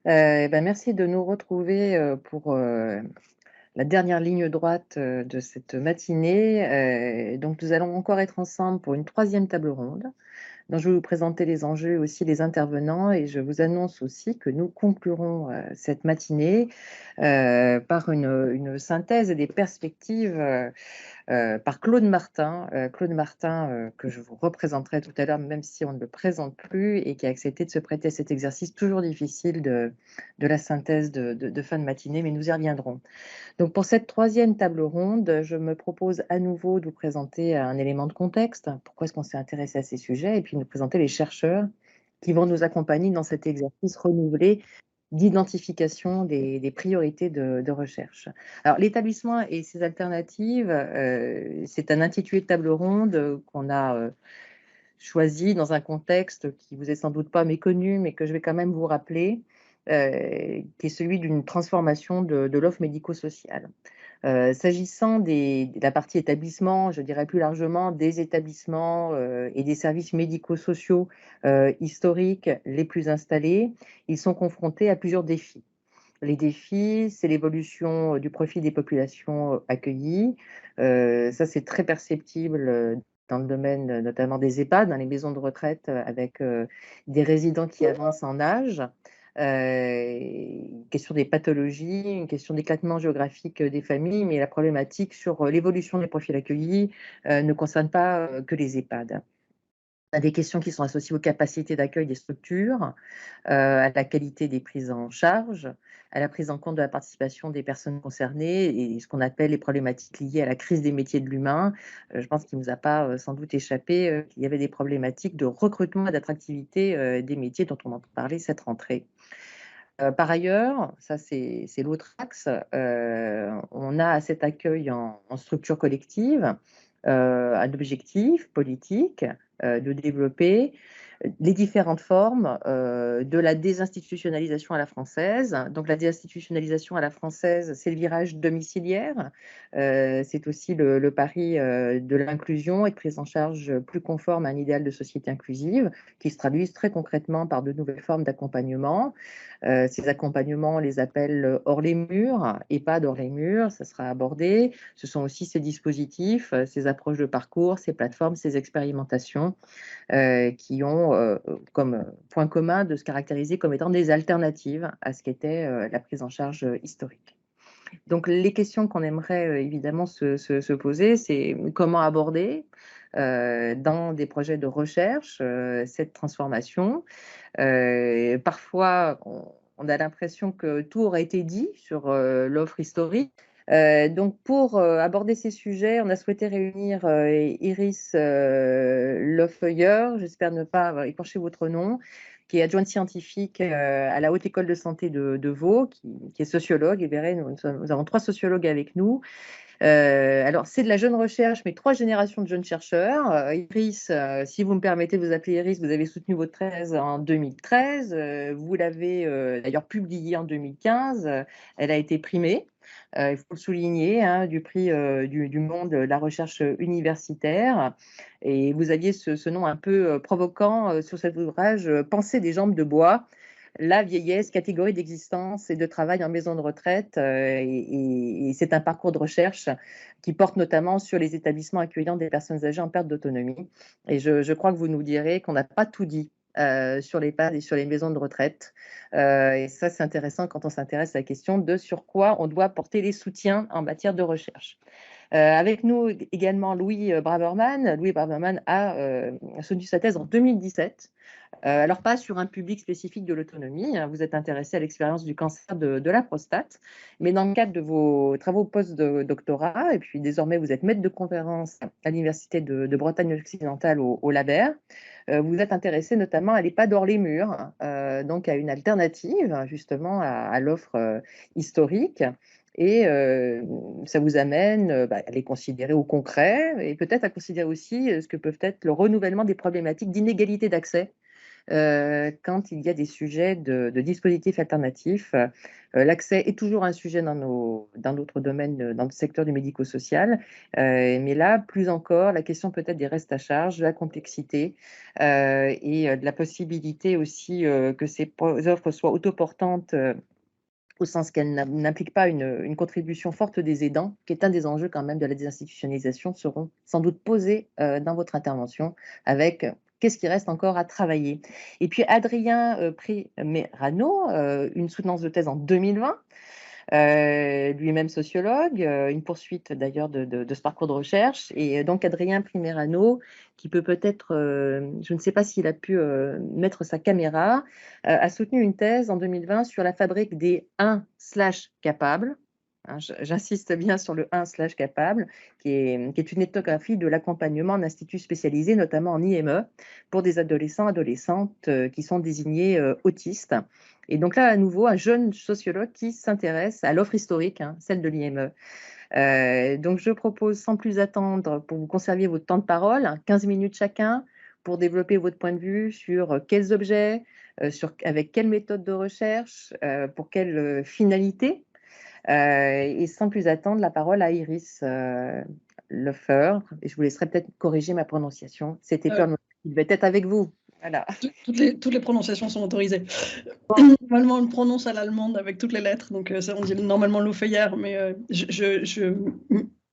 Merci de nous retrouver pour la dernière ligne droite de cette matinée. Donc, nous allons encore être ensemble pour une troisième table ronde. Donc, je vais vous présenter les enjeux et aussi les intervenants et je vous annonce aussi que nous conclurons cette matinée par une synthèse et des perspectives par Claude Martin. Claude Martin, que je vous représenterai tout à l'heure, même si on ne le présente plus, et qui a accepté de se prêter à cet exercice toujours difficile de la synthèse de fin de matinée, mais nous y reviendrons. Donc pour cette troisième table ronde, je me propose à nouveau de vous présenter un élément de contexte, pourquoi est-ce qu'on s'est intéressé à ces sujets, et puis de nous présenter les chercheurs qui vont nous accompagner dans cet exercice renouvelé d'identification des priorités de recherche. Alors, l'établissement et ses alternatives, c'est un intitulé de table ronde qu'on a choisi dans un contexte qui vous est sans doute pas méconnu, mais que je vais quand même vous rappeler, qui est celui d'une transformation de l'offre médico-sociale. S'agissant de la partie établissement, je dirais plus largement des établissements et des services médico-sociaux historiques les plus installés, ils sont confrontés à plusieurs défis. Les défis, c'est l'évolution du profil des populations accueillies. Ça, c'est très perceptible dans le domaine notamment des EHPAD, dans les maisons de retraite, avec des résidents qui avancent en âge. Une question des pathologies, une question d'éclatement géographique des familles, mais la problématique sur l'évolution des profils accueillis ne concerne pas que les EHPAD. On a des questions qui sont associées aux capacités d'accueil des structures, à la qualité des prises en charge, à la prise en compte de la participation des personnes concernées et ce qu'on appelle les problématiques liées à la crise des métiers de l'humain. Je pense qu'il ne nous a pas sans doute échappé qu'il y avait des problématiques de recrutement et d'attractivité des métiers dont on entend parler cette rentrée. Par ailleurs, ça c'est l'autre axe, on a à cet accueil en structure collective un objectif politique de développer les différentes formes de la désinstitutionnalisation à la française. Donc la désinstitutionnalisation à la française, c'est le virage domiciliaire, c'est aussi le pari de l'inclusion et de prise en charge plus conforme à un idéal de société inclusive qui se traduisent très concrètement par de nouvelles formes d'accompagnement. Ces accompagnements, on les appelle hors les murs, EHPAD hors les murs, ça sera abordé. Ce sont aussi ces dispositifs, ces approches de parcours, ces plateformes, ces expérimentations qui ont comme point commun de se caractériser comme étant des alternatives à ce qu'était la prise en charge historique. Donc les questions qu'on aimerait évidemment se poser, c'est comment aborder dans des projets de recherche cette transformation. Parfois, on a l'impression que tout aurait été dit sur l'offre historique. Donc, pour aborder ces sujets, on a souhaité réunir Iris Lefeuilleur, j'espère ne pas avoir écorché votre nom, qui est adjointe scientifique à la Haute École de Santé de Vaud, qui est sociologue. Et verrez, nous avons 3 sociologues avec nous. Alors, c'est de la jeune recherche, mais 3 générations de jeunes chercheurs. Iris, si vous me permettez de vous appeler Iris, vous avez soutenu votre thèse en 2013. Vous l'avez d'ailleurs publiée en 2015. Elle a été primée, il faut le souligner, hein, du prix du monde de la recherche universitaire. Et vous aviez ce nom un peu provoquant sur cet ouvrage, Penser des jambes de bois. La vieillesse, catégorie d'existence et de travail en maison de retraite. Et c'est un parcours de recherche qui porte notamment sur les établissements accueillant des personnes âgées en perte d'autonomie. Et je crois que vous nous direz qu'on n'a pas tout dit sur les EHPAD et sur les maisons de retraite. Et ça, c'est intéressant quand on s'intéresse à la question de sur quoi on doit porter les soutiens en matière de recherche. Avec nous également Louis Braverman. Louis Braverman a soutenu sa thèse en 2017. Alors pas sur un public spécifique de l'autonomie, hein, vous êtes intéressé à l'expérience du cancer de la prostate, mais dans le cadre de vos travaux post-doctorat, et puis désormais vous êtes maître de conférence à l'Université de Bretagne occidentale au Labert, vous êtes intéressé notamment à l'EHPAD hors les murs, donc à une alternative justement à l'offre historique. Et ça vous amène à les considérer au concret et peut-être à considérer aussi ce que peuvent être le renouvellement des problématiques d'inégalité d'accès quand il y a des sujets de dispositifs alternatifs. L'accès est toujours un sujet dans notre domaine, dans le secteur du médico-social, mais là, plus encore, la question peut-être des restes à charge, de la complexité et de la possibilité aussi que ces offres soient autoportantes au sens qu'elles n'impliquent pas une contribution forte des aidants, qui est un des enjeux quand même de la désinstitutionnalisation, seront sans doute posés dans votre intervention avec qu'est-ce qui reste encore à travailler. Et puis Adrien Primerano, une soutenance de thèse en 2020, lui-même sociologue, une poursuite d'ailleurs de ce parcours de recherche. Et donc Adrien Primerano, qui peut-être, je ne sais pas s'il a pu mettre sa caméra, a soutenu une thèse en 2020 sur la fabrique des 1/capables. Hein, j'insiste bien sur le 1/capable, qui est une ethnographie de l'accompagnement en institut spécialisé, notamment en IME, pour des adolescents, adolescentes qui sont désignés autistes. Et donc là, à nouveau, un jeune sociologue qui s'intéresse à l'offre historique, hein, celle de l'IME. Donc je propose sans plus attendre, pour vous conserver votre temps de parole, 15 minutes chacun, pour développer votre point de vue sur quels objets, avec quelle méthode de recherche, pour quelle finalité. Et sans plus attendre, la parole à Iris Lefeur. Et je vous laisserai peut-être corriger ma prononciation. C'était il devait être avec vous. Voilà. Toutes les prononciations sont autorisées. Normalement, on le prononce à l'allemande avec toutes les lettres, donc ça, on dit normalement l'Ofeyer, mais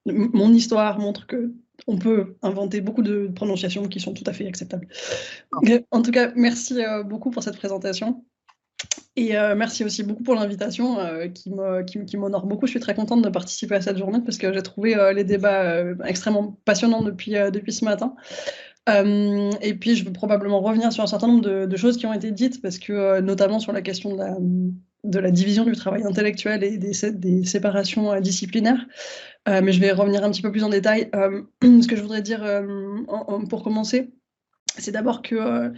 mon histoire montre que on peut inventer beaucoup de prononciations qui sont tout à fait acceptables. En tout cas, merci beaucoup pour cette présentation. Et merci aussi beaucoup pour l'invitation qui m'honore beaucoup. Je suis très contente de participer à cette journée parce que j'ai trouvé les débats extrêmement passionnants depuis ce matin. Et puis, je vais probablement revenir sur un certain nombre de choses qui ont été dites, parce que notamment sur la question de la division du travail intellectuel et des séparations disciplinaires. Mais je vais revenir un petit peu plus en détail. Ce que je voudrais dire pour commencer, c'est d'abord que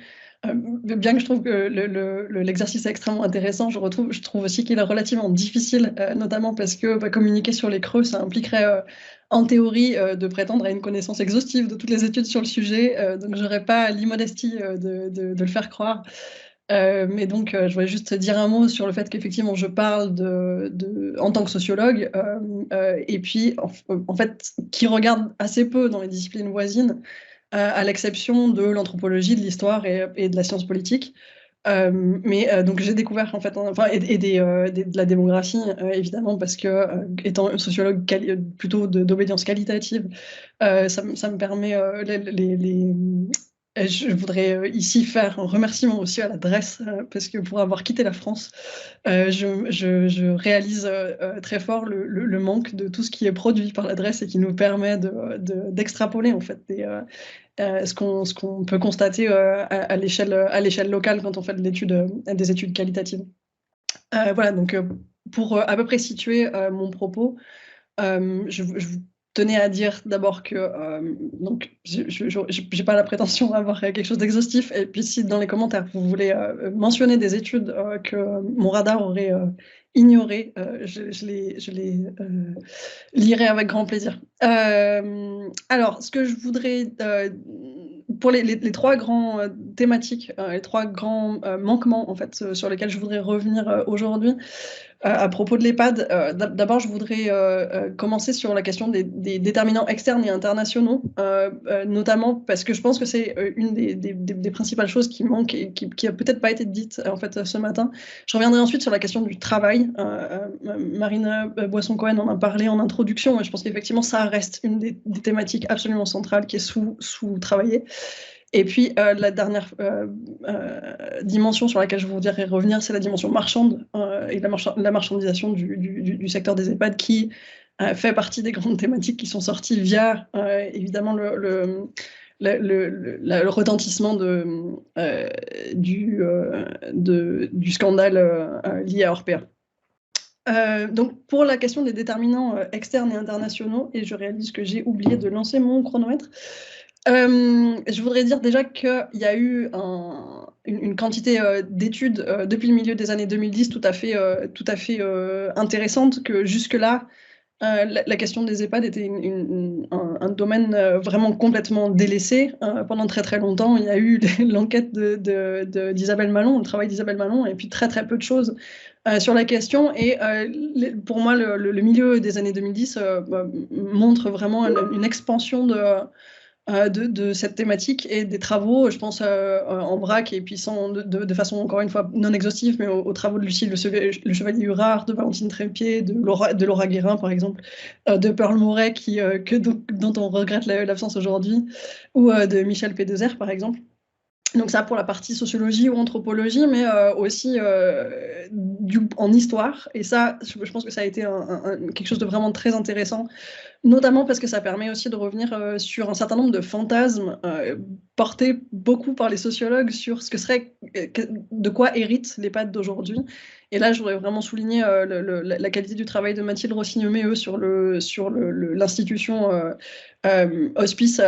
bien que je trouve que l'exercice est extrêmement intéressant, je trouve aussi qu'il est relativement difficile, notamment parce que communiquer sur les creux, ça impliquerait en théorie de prétendre à une connaissance exhaustive de toutes les études sur le sujet, donc j'aurais pas l'immodestie de le faire croire. Mais donc, je voulais juste dire un mot sur le fait qu'effectivement, je parle en tant que sociologue, et puis en fait, qui regarde assez peu dans les disciplines voisines, à l'exception de l'anthropologie, de l'histoire et de la science politique. Donc j'ai découvert en fait, de la démographie évidemment, parce que étant sociologue plutôt d'obédience qualitative, ça me permet je voudrais ici faire un remerciement aussi à l'adresse, parce que pour avoir quitté la France, je réalise très fort le manque de tout ce qui est produit par l'adresse et qui nous permet d'extrapoler en fait ce qu'on peut constater à l'échelle locale quand on fait des études qualitatives. Voilà, donc pour à peu près situer mon propos, je tenais à dire d'abord que donc j'ai pas la prétention d'avoir quelque chose d'exhaustif, et puis si dans les commentaires vous voulez mentionner des études que mon radar aurait ignorées, je les lirai avec grand plaisir. Alors, ce que je voudrais pour les trois grands thématiques, les trois grands manquements en fait sur lesquels je voudrais revenir aujourd'hui, à propos de l'EHPAD, d'abord, je voudrais commencer sur la question des déterminants externes et internationaux, notamment parce que je pense que c'est une des principales choses qui manque et qui a peut-être pas été dite en fait ce matin. Je reviendrai ensuite sur la question du travail. Marina Boisson-Cohen en a parlé en introduction, et je pense qu'effectivement, ça reste une des thématiques absolument centrales qui est sous-travaillée. Et puis, la dernière dimension sur laquelle je voudrais revenir, c'est la dimension marchande et la marchandisation du secteur des EHPAD, qui fait partie des grandes thématiques qui sont sorties via, évidemment, le retentissement du scandale lié à Orpea. Donc, pour la question des déterminants externes et internationaux, et je réalise que j'ai oublié de lancer mon chronomètre, je voudrais dire déjà qu'il y a eu une quantité d'études depuis le milieu des années 2010 tout à fait intéressante, que jusque-là, la question des EHPAD était un domaine vraiment complètement délaissé. Pendant très très longtemps, il y a eu l'enquête d'Isabelle Malon, le travail d'Isabelle Malon, et puis très très peu de choses sur la question. Et pour moi, le milieu des années 2010 montre vraiment une expansion de cette thématique et des travaux, je pense en vrac et puis de façon encore une fois non exhaustive, mais aux travaux de Lucille le Chevalier Hurard, de Valentine Trépied, de Laura Guérin par exemple, de Pearl Murray dont on regrette l'absence aujourd'hui, ou de Michel Pédezer par exemple. Donc ça pour la partie sociologie ou anthropologie, mais aussi en histoire. Et ça, je pense que ça a été quelque chose de vraiment très intéressant, notamment parce que ça permet aussi de revenir sur un certain nombre de fantasmes portés beaucoup par les sociologues sur ce que serait, de quoi héritent l'EHPAD d'aujourd'hui. Et là, je voudrais vraiment souligner la qualité du travail de Mathilde Rossignol-Méheux sur l'institution hospice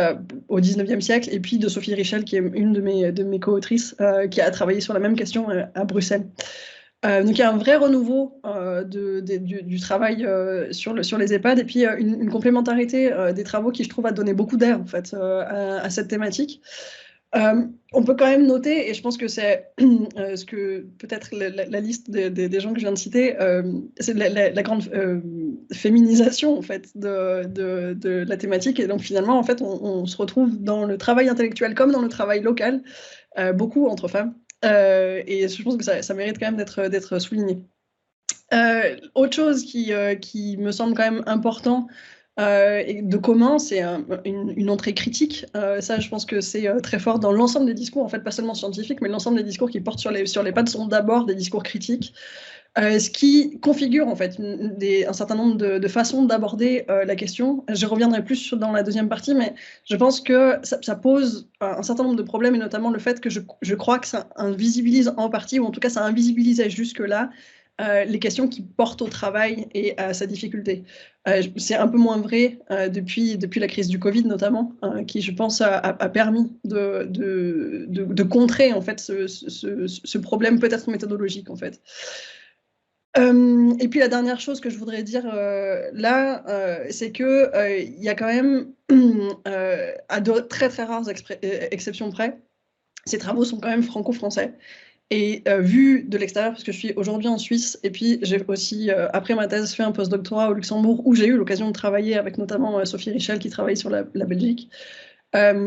au 19e siècle, et puis de Sophie Richel, qui est une de mes co-autrices, qui a travaillé sur la même question à Bruxelles. Donc il y a un vrai renouveau du travail sur les EHPAD, et puis une complémentarité des travaux qui, je trouve, a donné beaucoup d'air en fait, à cette thématique. On peut quand même noter, et je pense que c'est ce que peut-être la liste des gens que je viens de citer, c'est la grande féminisation en fait de la thématique, et donc finalement en fait on se retrouve dans le travail intellectuel comme dans le travail local, beaucoup entre femmes. Et je pense que ça mérite quand même d'être souligné. Autre chose qui me semble quand même important et de commun, c'est une entrée critique. Ça, je pense que c'est très fort dans l'ensemble des discours, en fait, pas seulement scientifiques, mais l'ensemble des discours qui portent sur les pattes sont d'abord des discours critiques. Ce qui configure en fait un certain nombre de façons d'aborder la question. Je reviendrai plus dans la deuxième partie, mais je pense que ça pose un certain nombre de problèmes, et notamment le fait que je crois que ça invisibilise en partie, ou en tout cas ça invisibilisait jusque-là, les questions qui portent au travail et à sa difficulté. C'est un peu moins vrai depuis la crise du Covid notamment, qui je pense a permis de contrer en fait ce problème peut-être méthodologique en fait. Et puis la dernière chose que je voudrais dire là, c'est que il y a quand même, à de très très rares exceptions près, ces travaux sont quand même franco-français. Et vu de l'extérieur, parce que je suis aujourd'hui en Suisse, et puis j'ai aussi, après ma thèse, fait un post-doctorat au Luxembourg, où j'ai eu l'occasion de travailler avec notamment Sophie Richel, qui travaille sur la Belgique.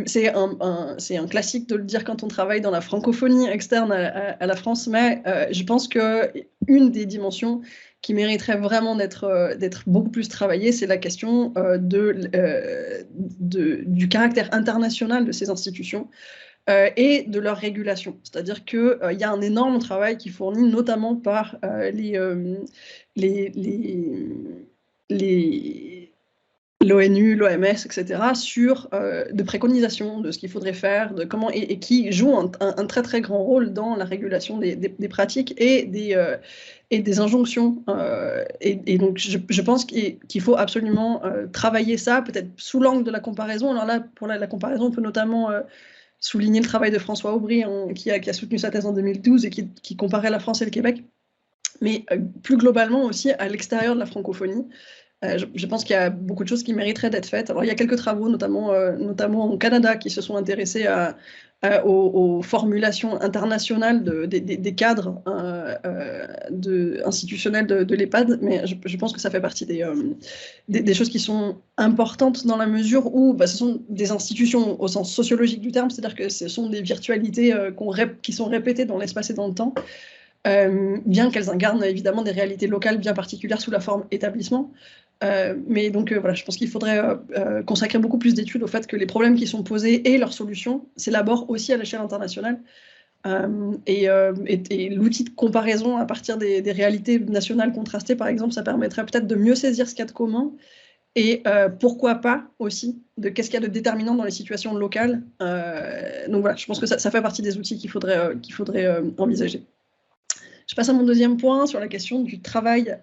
C'est un classique de le dire quand on travaille dans la francophonie externe à la France, mais je pense qu'une des dimensions qui mériterait vraiment d'être beaucoup plus travaillée, c'est la question du caractère international de ces institutions et de leur régulation. C'est-à-dire qu'il y a un énorme travail qui est fourni notamment par l'ONU, l'OMS, etc., sur de préconisations de ce qu'il faudrait faire, de comment, et qui joue un très très grand rôle dans la régulation des pratiques et des injonctions. Et donc je pense qu'il faut absolument travailler ça, peut-être sous l'angle de la comparaison. Alors là, pour la comparaison, on peut notamment souligner le travail de François Aubry, qui a soutenu sa thèse en 2012 et qui comparait la France et le Québec, mais plus globalement aussi à l'extérieur de la francophonie. Je pense qu'il y a beaucoup de choses qui mériteraient d'être faites. Alors, il y a quelques travaux, notamment au Canada, qui se sont intéressés aux formulations internationales des cadres institutionnels de l'EHPAD, mais je pense que ça fait partie des choses qui sont importantes dans la mesure où ce sont des institutions au sens sociologique du terme, c'est-à-dire que ce sont des virtualités qui sont répétées dans l'espace et dans le temps, bien qu'elles incarnent évidemment des réalités locales bien particulières sous la forme établissement. Mais donc voilà, je pense qu'il faudrait consacrer beaucoup plus d'études au fait que les problèmes qui sont posés et leurs solutions s'élaborent aussi à l'échelle internationale. Et l'outil de comparaison à partir des réalités nationales contrastées, par exemple, ça permettrait peut-être de mieux saisir ce qu'il y a de commun, et pourquoi pas aussi de qu'est-ce qu'il y a de déterminant dans les situations locales. Donc voilà, je pense que ça fait partie des outils qu'il faudrait envisager. Je passe à mon deuxième point sur la question du travail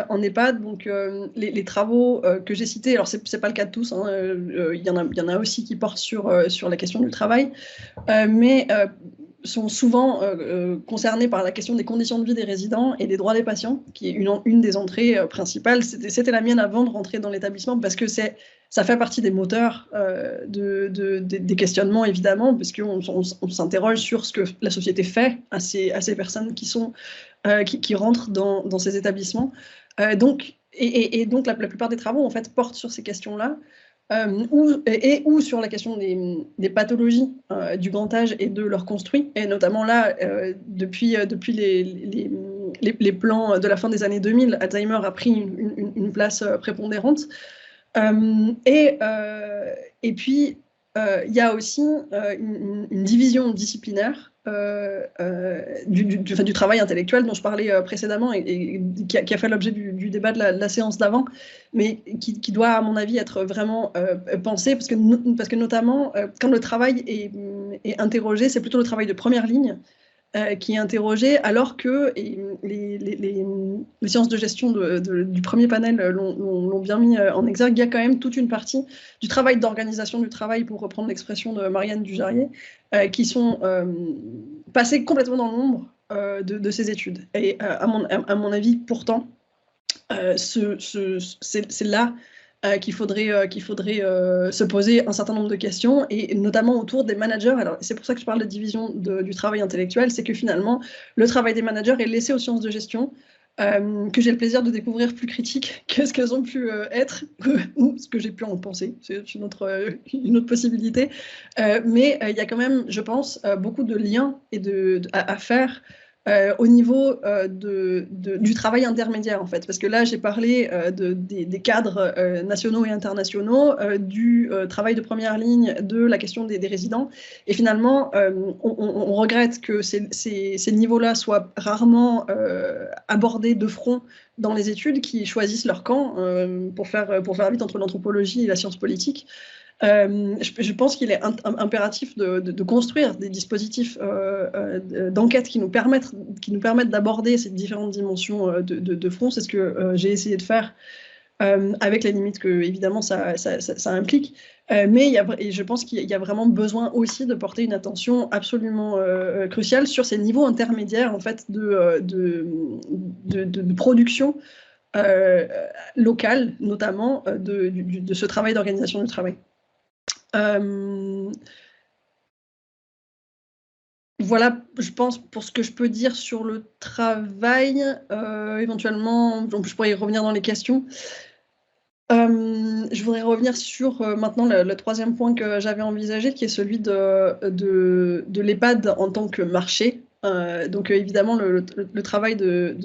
en EHPAD. Donc les travaux que j'ai cités, alors c'est pas le cas de tous, il y en a aussi qui portent sur la question du travail, mais sont souvent concernés par la question des conditions de vie des résidents et des droits des patients, qui est une des entrées principales. C'était la mienne avant de rentrer dans l'établissement, parce que ça fait partie des moteurs des questionnements, évidemment, parce qu'on s'interroge sur ce que la société fait à ces personnes qui rentrent dans ces établissements. Donc la plupart des travaux, en fait, portent sur ces questions-là. Ou sur la question des pathologies du grand âge et de leur construit, et notamment là, depuis les plans de la fin des années 2000, Alzheimer a pris une place prépondérante. Et puis, il y a aussi une division disciplinaire du travail intellectuel dont je parlais précédemment et qui a fait l'objet du débat de la séance d'avant, mais qui doit, à mon avis, être vraiment pensé, parce que notamment, quand le travail est interrogé, c'est plutôt le travail de première ligne qui est interrogé, alors que les sciences de gestion du premier panel l'ont bien mis en exergue. Il y a quand même toute une partie du travail d'organisation du travail, pour reprendre l'expression de Marianne Dujarier, qui sont passés complètement dans l'ombre de ces études. Et à mon avis, pourtant, c'est là qu'il faudrait se poser un certain nombre de questions, et notamment autour des managers. Alors, c'est pour ça que je parle de division du travail intellectuel, c'est que finalement, le travail des managers est laissé aux sciences de gestion, que j'ai le plaisir de découvrir plus critiques que ce qu'elles ont pu être, ou ce que j'ai pu en penser. C'est une autre possibilité. Mais il y a quand même, je pense, beaucoup de liens à faire au niveau du travail intermédiaire, en fait. Parce que là, j'ai parlé des cadres nationaux et internationaux, du travail de première ligne, de la question des résidents. Et finalement, on regrette que ces niveaux-là soient rarement abordés de front dans les études, qui choisissent leur camp pour faire vite entre l'anthropologie et la science politique. Je pense qu'il est impératif de construire des dispositifs d'enquête qui nous permettent d'aborder ces différentes dimensions de front. C'est ce que j'ai essayé de faire, avec les limites que, évidemment, ça implique. Mais je pense qu'il y a vraiment besoin aussi de porter une attention absolument cruciale sur ces niveaux intermédiaires, en fait, de production locale, notamment de ce travail d'organisation du travail. Voilà, je pense, pour ce que je peux dire sur le travail. Éventuellement, je pourrais y revenir dans les questions. Je voudrais revenir sur maintenant le troisième point que j'avais envisagé, qui est celui de l'EHPAD en tant que marché. Donc évidemment, le travail de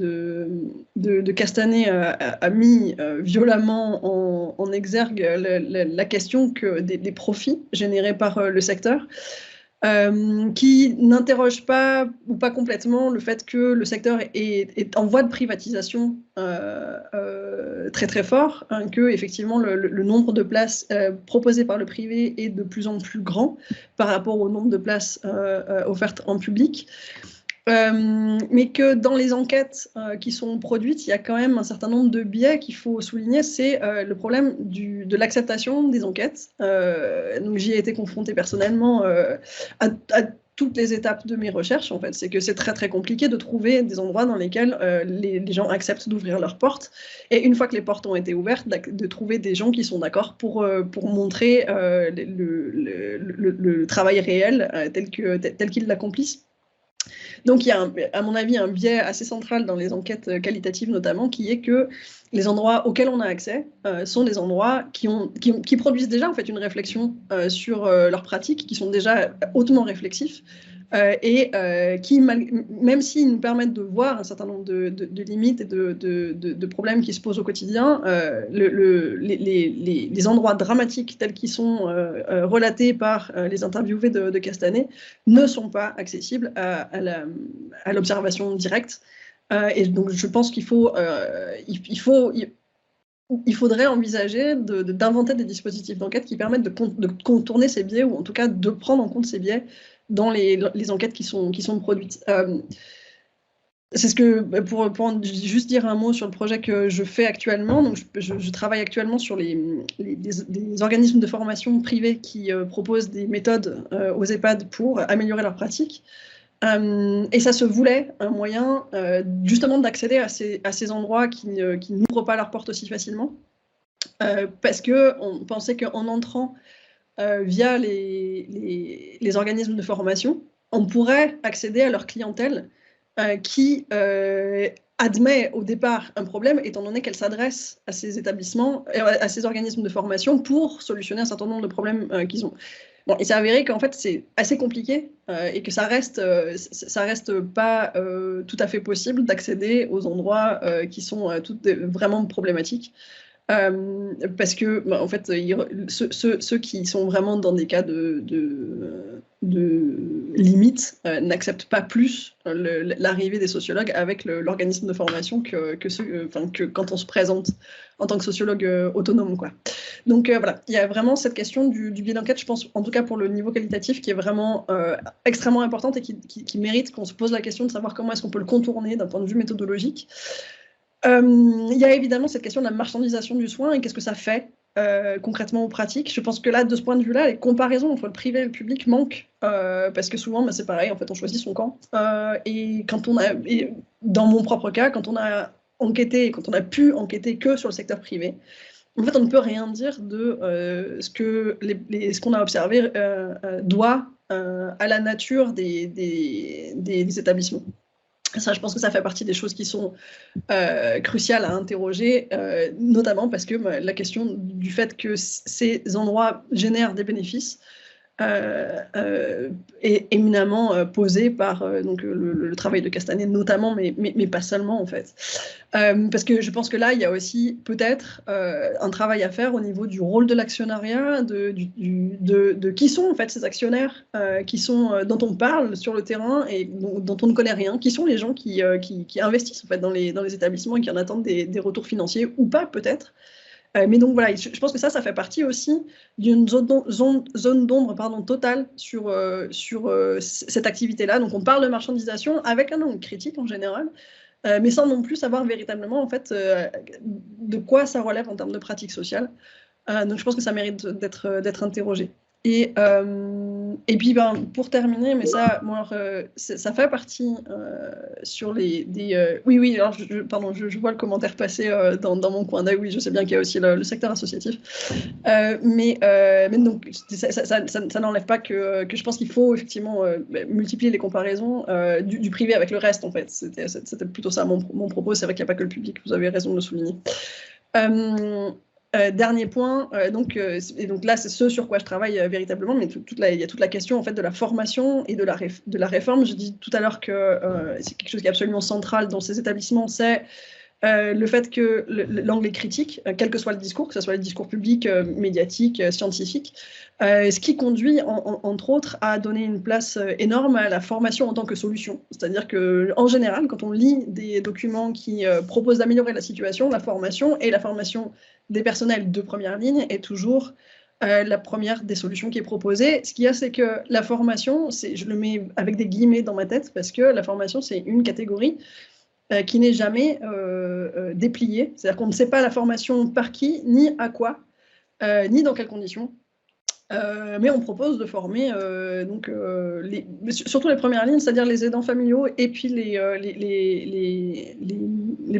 Castanet a mis violemment en exergue la question des profits générés par le secteur, qui n'interroge pas, ou pas complètement, le fait que le secteur est en voie de privatisation très très fort, hein, que effectivement le nombre de places proposées par le privé est de plus en plus grand par rapport au nombre de places offertes en public. Mais que dans les enquêtes qui sont produites, il y a quand même un certain nombre de biais qu'il faut souligner. C'est le problème de l'acceptation des enquêtes. Donc j'y ai été confrontée personnellement à toutes les étapes de mes recherches, en fait. C'est que c'est très très compliqué de trouver des endroits dans lesquels les gens acceptent d'ouvrir leurs portes, et une fois que les portes ont été ouvertes, de trouver des gens qui sont d'accord pour montrer le travail réel tel qu'ils l'accomplissent. Donc il y a, à mon avis, un biais assez central dans les enquêtes qualitatives notamment, qui est que les endroits auxquels on a accès sont des endroits qui produisent déjà, en fait, une réflexion sur leurs pratiques, qui sont déjà hautement réflexifs, et qui, même s'ils nous permettent de voir un certain nombre de limites et de problèmes qui se posent au quotidien, les endroits dramatiques tels qu'ils sont relatés par les interviewés de Castanet ne sont pas accessibles à l'observation directe. Et donc je pense qu'il faudrait envisager d'inventer des dispositifs d'enquête qui permettent de contourner ces biais, ou en tout cas de prendre en compte ces biais dans les enquêtes qui sont produites. C'est ce que, pour juste dire un mot sur le projet que je fais actuellement, donc je travaille actuellement sur des organismes de formation privés qui proposent des méthodes aux EHPAD pour améliorer leurs pratiques. Et ça se voulait un moyen justement d'accéder à ces endroits qui n'ouvrent pas leurs portes aussi facilement, parce qu'on pensait qu'en entrant via les organismes de formation, on pourrait accéder à leur clientèle qui admet au départ un problème, étant donné qu'elle s'adresse à ces établissements, à ces organismes de formation pour solutionner un certain nombre de problèmes qu'ils ont. Bon, il s'est avéré qu'en fait, c'est assez compliqué et que ça reste pas tout à fait possible d'accéder aux endroits qui sont vraiment problématiques. Parce que, en fait, ceux qui sont vraiment dans des cas de limite n'acceptent pas plus l'arrivée des sociologues avec l'organisme de formation que quand on se présente en tant que sociologue autonome, quoi. Donc voilà, il y a vraiment cette question du biais d'enquête, je pense, en tout cas pour le niveau qualitatif, qui est vraiment extrêmement importante et qui mérite qu'on se pose la question de savoir comment est-ce qu'on peut le contourner d'un point de vue méthodologique. Il y a évidemment cette question de la marchandisation du soin et qu'est-ce que ça fait concrètement aux pratiques. Je pense que là, de ce point de vue-là, les comparaisons entre le privé et le public manquent parce que souvent, c'est pareil, en fait, on choisit son camp. Et dans mon propre cas, quand on a enquêté, quand on a pu enquêter que sur le secteur privé, en fait, on ne peut rien dire de ce qu'on a observé doit à la nature des établissements. Ça, je pense que ça fait partie des choses qui sont cruciales à interroger, notamment parce que la question du fait que ces endroits génèrent des bénéfices est éminemment posée par donc, le travail de Castanet notamment, mais pas seulement en fait. Parce que je pense que là, il y a aussi peut-être un travail à faire au niveau du rôle de l'actionnariat, de qui sont en fait ces actionnaires dont on parle sur le terrain et dont on ne connaît rien, qui sont les gens qui investissent en fait dans les établissements et qui en attendent des retours financiers ou pas peut-être. Mais donc voilà, je pense que ça fait partie aussi d'une zone d'ombre totale sur cette activité-là. Donc on parle de marchandisation avec un angle critique en général, mais sans non plus savoir véritablement en fait de quoi ça relève en termes de pratiques sociales. Donc je pense que ça mérite d'être interrogé. Et puis pour terminer, mais ça, moi, ça fait partie sur oui, alors pardon, je vois le commentaire passer dans mon coin d'œil. Oui, je sais bien qu'il y a aussi le secteur associatif, mais donc ça n'enlève pas que je pense qu'il faut effectivement multiplier les comparaisons du privé avec le reste. En fait, c'était plutôt ça mon propos. C'est vrai qu'il n'y a pas que le public. Vous avez raison de le souligner. Dernier point, et donc là c'est ce sur quoi je travaille véritablement, mais il y a toute la question en fait de la formation et de la réforme. Je dis tout à l'heure que c'est quelque chose qui est absolument central dans ces établissements, c'est le fait que l'angle est critique, quel que soit le discours, que ce soit le discours public, médiatique, scientifique, ce qui conduit entre autres à donner une place énorme à la formation en tant que solution. C'est-à-dire qu'en général, quand on lit des documents qui proposent d'améliorer la situation, la formation des personnels de première ligne est toujours la première des solutions qui est proposée. Ce qu'il y a, c'est que la formation, je le mets avec des guillemets dans ma tête, parce que la formation, c'est une catégorie qui n'est jamais dépliée. C'est-à-dire qu'on ne sait pas la formation par qui, ni à quoi, ni dans quelles conditions. Mais on propose de former surtout les premières lignes, c'est-à-dire les aidants familiaux et puis les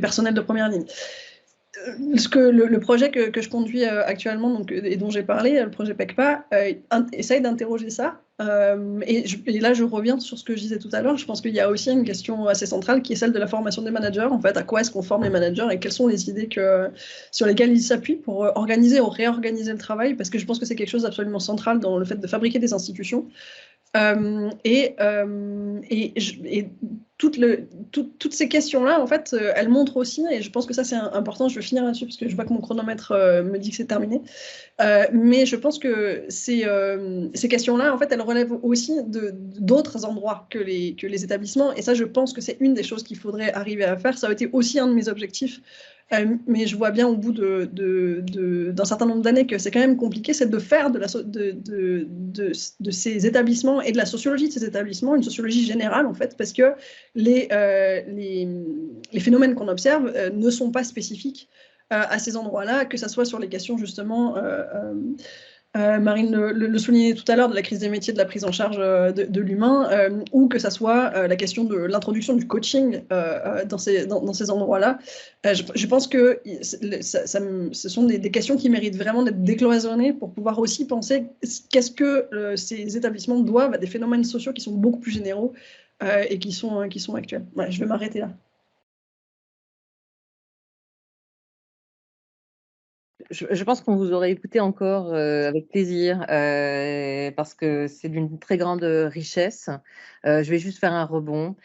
personnels de première ligne. Le projet que je conduis actuellement et dont j'ai parlé, le projet PECPA, essaye d'interroger ça. Et là, je reviens sur ce que je disais tout à l'heure. Je pense qu'il y a aussi une question assez centrale qui est celle de la formation des managers. En fait, à quoi est-ce qu'on forme les managers et quelles sont les idées sur lesquelles ils s'appuient pour organiser ou réorganiser le travail, parce que je pense que c'est quelque chose d'absolument central dans le fait de fabriquer des institutions. Toutes ces questions-là, en fait, elles montrent aussi, et je pense que ça c'est important, je vais finir là-dessus parce que je vois que mon chronomètre me dit que c'est terminé, mais je pense que ces questions-là, en fait, elles relèvent aussi d'autres endroits que les établissements, et ça je pense que c'est une des choses qu'il faudrait arriver à faire. Ça a été aussi un de mes objectifs, mais je vois bien au bout d'un certain nombre d'années que c'est quand même compliqué, c'est de faire de ces établissements et de la sociologie de ces établissements une sociologie générale, en fait, parce que les phénomènes qu'on observe ne sont pas spécifiques à ces endroits-là, que ce soit sur les questions justement Marine le soulignait tout à l'heure, de la crise des métiers, de la prise en charge de l'humain, ou que ça soit la question de l'introduction du coaching dans ces endroits-là. Je pense que ce sont des questions qui méritent vraiment d'être décloisonnées pour pouvoir aussi penser qu'est-ce que ces établissements doivent à des phénomènes sociaux qui sont beaucoup plus généraux et qui sont actuels. Ouais, je vais m'arrêter là. Je pense qu'on vous aurait écouté encore avec plaisir parce que c'est d'une très grande richesse. Je vais juste faire un rebond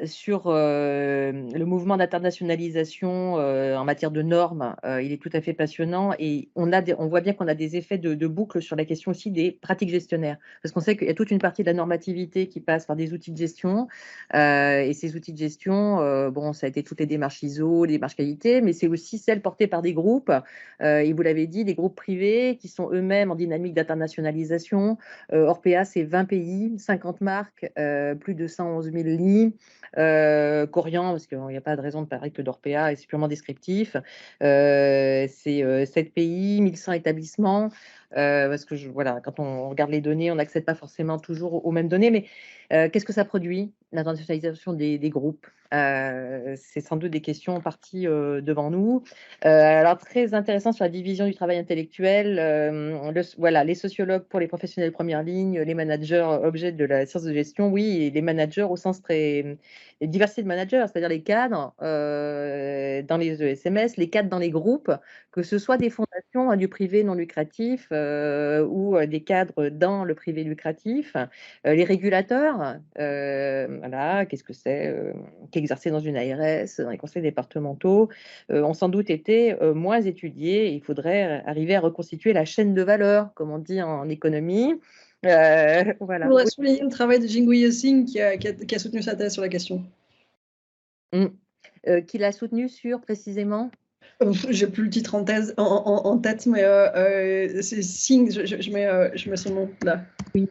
sur le mouvement d'internationalisation en matière de normes. Il est tout à fait passionnant et on voit bien qu'on a des effets de boucle sur la question aussi des pratiques gestionnaires. Parce qu'on sait qu'il y a toute une partie de la normativité qui passe par des outils de gestion. Et ces outils de gestion, bon, ça a été toutes les démarches ISO, les démarches qualité, mais c'est aussi celles portées par des groupes. Et vous l'avez dit, des groupes privés qui sont eux-mêmes en dynamique d'internationalisation. Orpea, c'est 20 pays, 50 marques, plus de 111 000 lits. Corian, parce qu'il n'y a pas de raison de parler que d'Orpea, et c'est purement descriptif. C'est 7 pays, 1100 établissements. Parce que voilà, quand on regarde les données, on n'accède pas forcément toujours aux mêmes données, mais qu'est-ce que ça produit, l'internationalisation des groupes? C'est sans doute des questions en partie devant nous. Alors, très intéressant sur la division du travail intellectuel. Voilà, les sociologues pour les professionnels de première ligne, les managers objets de la science de gestion, oui, et les managers au sens très diversité de managers, c'est-à-dire les cadres dans les ESMS, les cadres dans les groupes, que ce soit des fondations du privé non lucratif ou des cadres dans le privé lucratif, les régulateurs, voilà, qu'est-ce que c'est qu'exercer dans une ARS, dans les conseils départementaux, ont sans doute été moins étudiés. Il faudrait arriver à reconstituer la chaîne de valeur, comme on dit en économie. Je Voilà. voudrais souligner le travail de Jingui Singh qui a soutenu sa thèse sur la question. Qui l'a soutenu sur précisément j'ai plus le titre en tête, mais c'est Singh, je mets son nom là. Oui.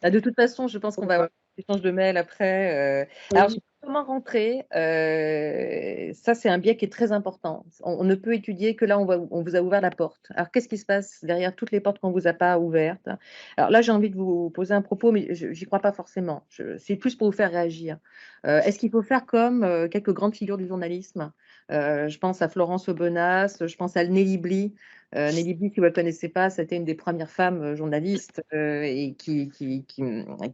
De toute façon, je pense qu'on va avoir un échange de mails après. Alors, je vais comment rentrer ça, c'est un biais qui est très important. On ne peut étudier que là, on vous a ouvert la porte. Alors, qu'est-ce qui se passe derrière toutes les portes qu'on ne vous a pas ouvertes? Alors là, j'ai envie de vous poser un propos, mais je n'y crois pas forcément. C'est plus pour vous faire réagir. Est-ce qu'il faut faire comme quelques grandes figures du journalisme? Je pense à Florence Aubenas, je pense à Nelly Bly. Nelly Bly, si vous ne la connaissez pas, c'était une des premières femmes journalistes et qui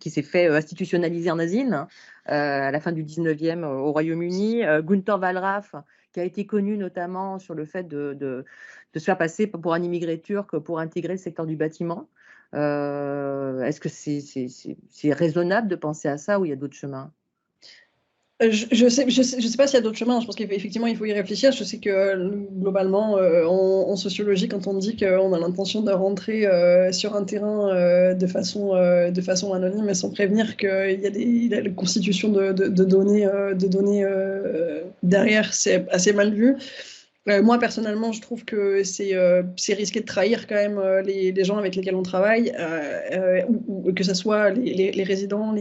s'est fait institutionnaliser en asile à la fin du 19e au Royaume-Uni. Gunther Wallraff, qui a été connu notamment sur le fait de se faire passer pour un immigré turc pour intégrer le secteur du bâtiment. Est-ce que c'est raisonnable de penser à ça ou il y a d'autres chemins? Je sais pas s'il y a d'autres chemins. Je pense qu'effectivement, il faut y réfléchir. Je sais que globalement, en sociologie, quand on dit qu'on a l'intention de rentrer sur un terrain de façon anonyme et sans prévenir qu'il y a la constitution de données, derrière, c'est assez mal vu. Moi, personnellement, je trouve que c'est risqué de trahir quand même les gens avec lesquels on travaille, ou que ce soit les résidents.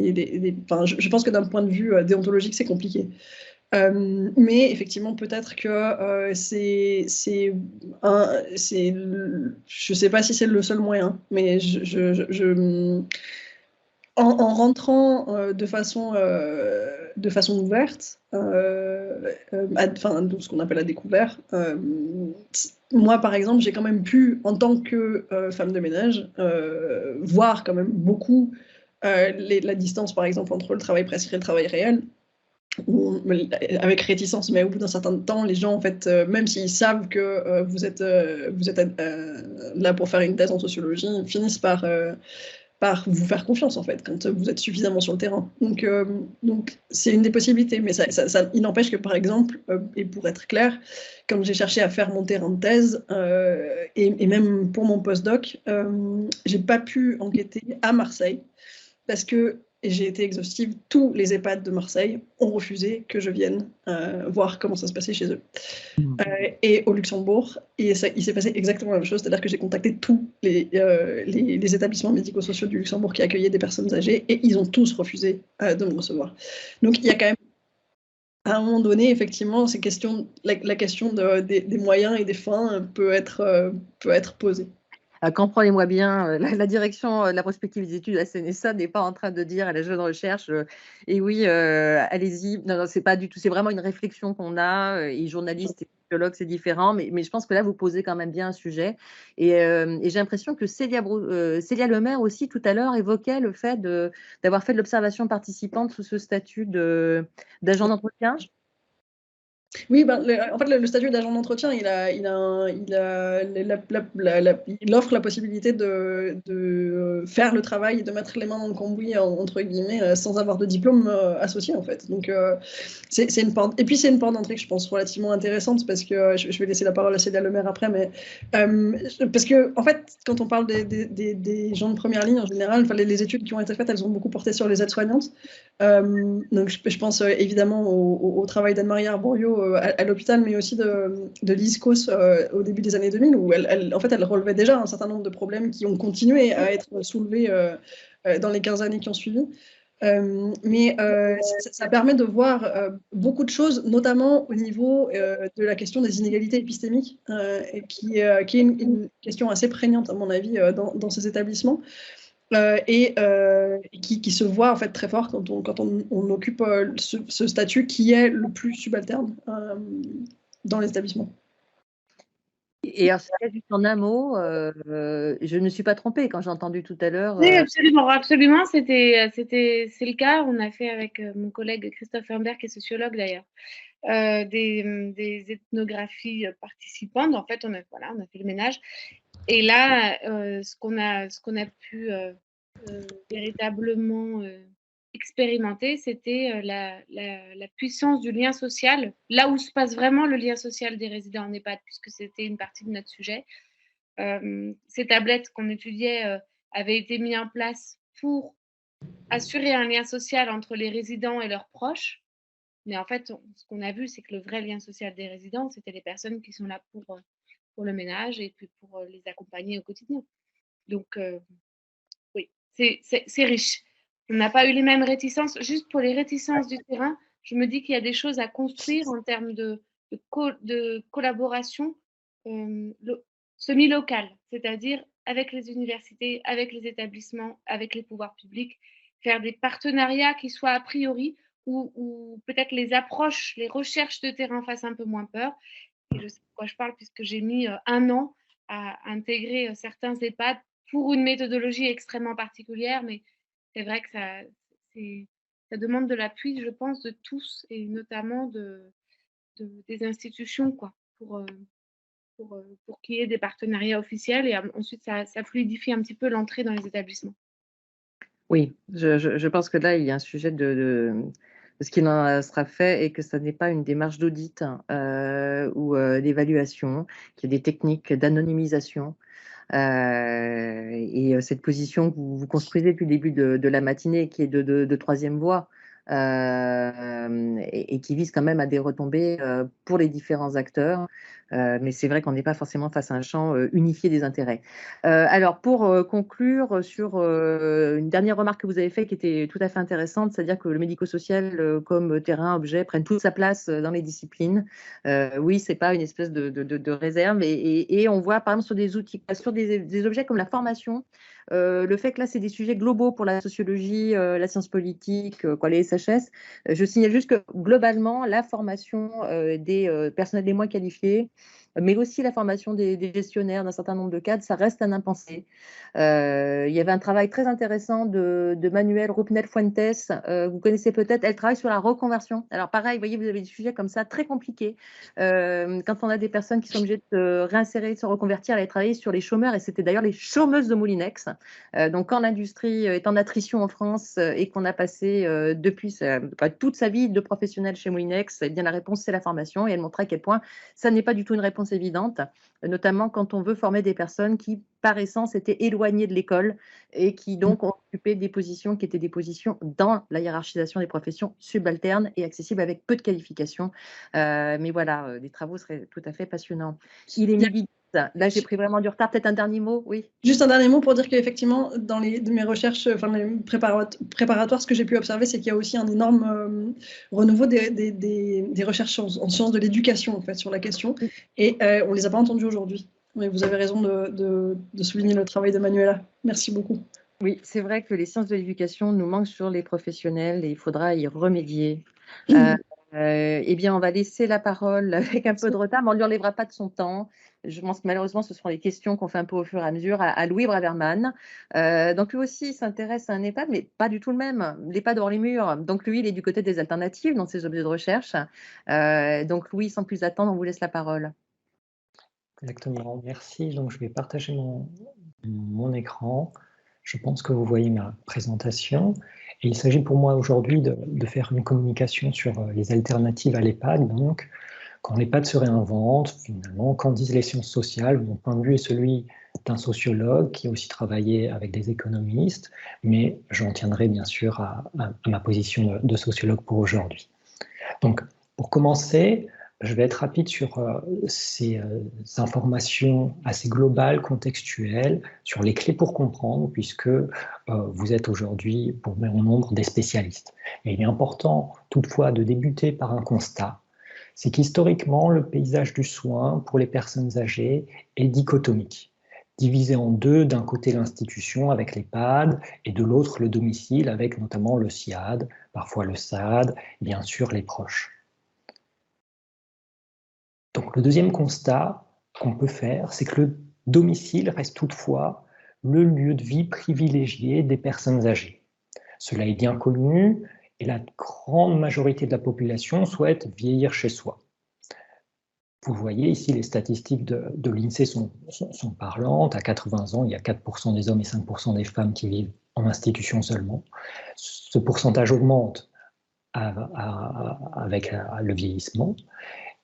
Enfin, je pense que d'un point de vue déontologique, c'est compliqué. Mais effectivement, peut-être que je sais pas si c'est le seul moyen, mais en rentrant de façon ouverte, ce qu'on appelle à découvert, moi par exemple, j'ai quand même pu, en tant que femme de ménage, voir quand même beaucoup la distance par exemple entre le travail prescrit et le travail réel, avec réticence, mais au bout d'un certain temps, les gens, en fait, même s'ils savent que vous êtes là pour faire une thèse en sociologie, finissent par vous faire confiance, en fait, quand vous êtes suffisamment sur le terrain. Donc c'est une des possibilités, mais il n'empêche que, par exemple, et pour être clair, quand j'ai cherché à faire mon terrain de thèse, et même pour mon postdoc, j'ai pas pu enquêter à Marseille, parce que j'ai été exhaustive, tous les EHPAD de Marseille ont refusé que je vienne voir comment ça se passait chez eux. Et au Luxembourg, il s'est passé exactement la même chose, c'est-à-dire que j'ai contacté tous les établissements médico-sociaux du Luxembourg qui accueillaient des personnes âgées, et ils ont tous refusé de me recevoir. Donc il y a quand même, à un moment donné, effectivement, la question des moyens et des fins peut être posée. Comprenez-moi bien, la direction de la prospective des études à la CNSA n'est pas en train de dire à la jeune recherche et oui, allez-y. Non, non, c'est pas du tout. C'est vraiment une réflexion qu'on a. Et journaliste et sociologue, c'est différent, mais je pense que là, vous posez quand même bien un sujet. Et j'ai l'impression que Célia Lemaire aussi tout à l'heure évoquait le fait d'avoir fait de l'observation participante sous ce statut d'agent d'entretien. Oui, ben, en fait, le statut d'agent d'entretien, il offre la possibilité de faire le travail et de mettre les mains dans le cambouis, entre guillemets, sans avoir de diplôme associé, en fait. Donc, c'est une porte. Et puis, c'est une porte d'entrée que je pense relativement intéressante parce que je vais laisser la parole à Célia Lemaire après, mais parce que, en fait, quand on parle des gens de première ligne en général, enfin, les études qui ont été faites, elles ont beaucoup porté sur les aides-soignantes. Donc, je pense évidemment au travail d'Anne-Marie Arborio à l'hôpital, mais aussi de Lise Causse au début des années 2000, où en fait, elle relevait déjà un certain nombre de problèmes qui ont continué à être soulevés dans les 15 années qui ont suivi. Mais ça permet de voir beaucoup de choses, notamment au niveau de la question des inégalités épistémiques, qui est une question assez prégnante, à mon avis, dans ces établissements. Et qui se voit en fait très fort quand on occupe ce statut qui est le plus subalterne dans les établissements. Et alors, juste en un mot, je ne me suis pas trompée quand j'ai entendu tout à l'heure. Oui, absolument, absolument, c'est le cas. On a fait avec mon collègue Christophe Humbert, qui est sociologue d'ailleurs, des ethnographies participantes. En fait, on a fait le ménage. Et là, ce qu'on a pu véritablement expérimenter, c'était la puissance du lien social, là où se passe vraiment le lien social des résidents en EHPAD, puisque c'était une partie de notre sujet. Ces tablettes qu'on étudiait avaient été mises en place pour assurer un lien social entre les résidents et leurs proches. Mais en fait, ce qu'on a vu, c'est que le vrai lien social des résidents, c'était les personnes qui sont là pour le ménage et puis pour les accompagner au quotidien. Donc, oui, c'est riche. On n'a pas eu les mêmes réticences. Juste pour les réticences du terrain, je me dis qu'il y a des choses à construire en termes de collaboration semi-locale, c'est-à-dire avec les universités, avec les établissements, avec les pouvoirs publics, faire des partenariats qui soient a priori, ou peut-être les approches, les recherches de terrain fassent un peu moins peur. Et je sais de quoi je parle puisque j'ai mis 1 an à intégrer certains EHPAD pour une méthodologie extrêmement particulière, mais c'est vrai que ça demande de l'appui, je pense, de tous et notamment des institutions, quoi, pour qu'il y ait des partenariats officiels et ensuite ça fluidifie un petit peu l'entrée dans les établissements. Oui, je pense que là, il y a un sujet de ce qu'il en sera fait et que ça n'est pas une démarche d'audit ou d'évaluation, qu'il y a des techniques d'anonymisation. Et cette position que vous construisez depuis le début de la matinée, qui est de troisième voie, et qui vise quand même à des retombées pour les différents acteurs. Mais c'est vrai qu'on n'est pas forcément face à un champ unifié des intérêts. Alors, pour conclure sur une dernière remarque que vous avez faite qui était tout à fait intéressante, c'est-à-dire que le médico-social comme terrain, objet, prenne toute sa place dans les disciplines. Oui, c'est pas une espèce de réserve. Et on voit, par exemple, sur des outils, sur des objets comme la formation, le fait que là, c'est des sujets globaux pour la sociologie, la science politique, les SHS. Je signale juste que globalement, la formation des personnels les moins qualifiés, mais aussi la formation des gestionnaires d'un certain nombre de cadres, ça reste un impensé. Il y avait un travail très intéressant de Manuel Rupnel-Fuentes, vous connaissez peut-être, elle travaille sur la reconversion. Alors pareil, vous voyez, vous avez des sujets comme ça très compliqués. Quand on a des personnes qui sont obligées de se réinsérer, de se reconvertir, elle a travaillé sur les chômeurs, et c'était d'ailleurs les chômeuses de Moulinex. Donc quand l'industrie est en attrition en France et qu'on a passé depuis toute sa vie de professionnel chez Moulinex, eh bien la réponse c'est la formation, et elle montrait à quel point ça n'est pas du tout une réponse évidente, notamment quand on veut former des personnes qui, par essence, étaient éloignées de l'école et qui donc ont occupé des positions qui étaient des positions dans la hiérarchisation des professions subalternes et accessibles avec peu de qualifications. Mais voilà, des travaux seraient tout à fait passionnants. Il est midi. Là, j'ai pris vraiment du retard. Peut-être un dernier mot, oui. Juste un dernier mot pour dire qu'effectivement, dans de mes recherches préparatoires, ce que j'ai pu observer, c'est qu'il y a aussi un énorme renouveau des recherches en sciences de l'éducation, en fait, sur la question. Et on ne les a pas entendues aujourd'hui. Oui, vous avez raison de souligner le travail de Manuela. Merci beaucoup. Oui, c'est vrai que les sciences de l'éducation nous manquent sur les professionnels et il faudra y remédier. Eh bien, on va laisser la parole avec un peu de retard, mais on ne lui enlèvera pas de son temps. Je pense que malheureusement, ce seront les questions qu'on fait un peu au fur et à mesure à Louis Braverman. Donc, lui aussi, il s'intéresse à un EHPAD, mais pas du tout le même, l'EHPAD hors les murs. Donc, lui, il est du côté des alternatives dans ses objets de recherche. Donc, Louis, sans plus attendre, on vous laisse la parole. Exactement, merci. Donc, je vais partager mon écran. Je pense que vous voyez ma présentation. Et il s'agit pour moi aujourd'hui de faire une communication sur les alternatives à l'EHPAD. Donc, quand l'EHPAD se réinvente, finalement, qu'en disent les sciences sociales? Mon point de vue est celui d'un sociologue qui a aussi travaillé avec des économistes, mais j'en tiendrai bien sûr à ma position de sociologue pour aujourd'hui. Donc, pour commencer, je vais être rapide sur ces informations assez globales, contextuelles, sur les clés pour comprendre, puisque vous êtes aujourd'hui, pour mon nombre, des spécialistes. Et il est important, toutefois, de débuter par un constat. C'est qu'historiquement, le paysage du soin pour les personnes âgées est dichotomique, divisé en deux, d'un côté l'institution avec l'EHPAD et de l'autre le domicile avec notamment le SIAD, parfois le SAD, bien sûr les proches. Donc le deuxième constat qu'on peut faire, c'est que le domicile reste toutefois le lieu de vie privilégié des personnes âgées. Cela est bien connu et la grande majorité de la population souhaite vieillir chez soi. Vous voyez ici, les statistiques de l'INSEE sont parlantes. À 80 ans, il y a 4% des hommes et 5% des femmes qui vivent en institution seulement. Ce pourcentage augmente avec le vieillissement.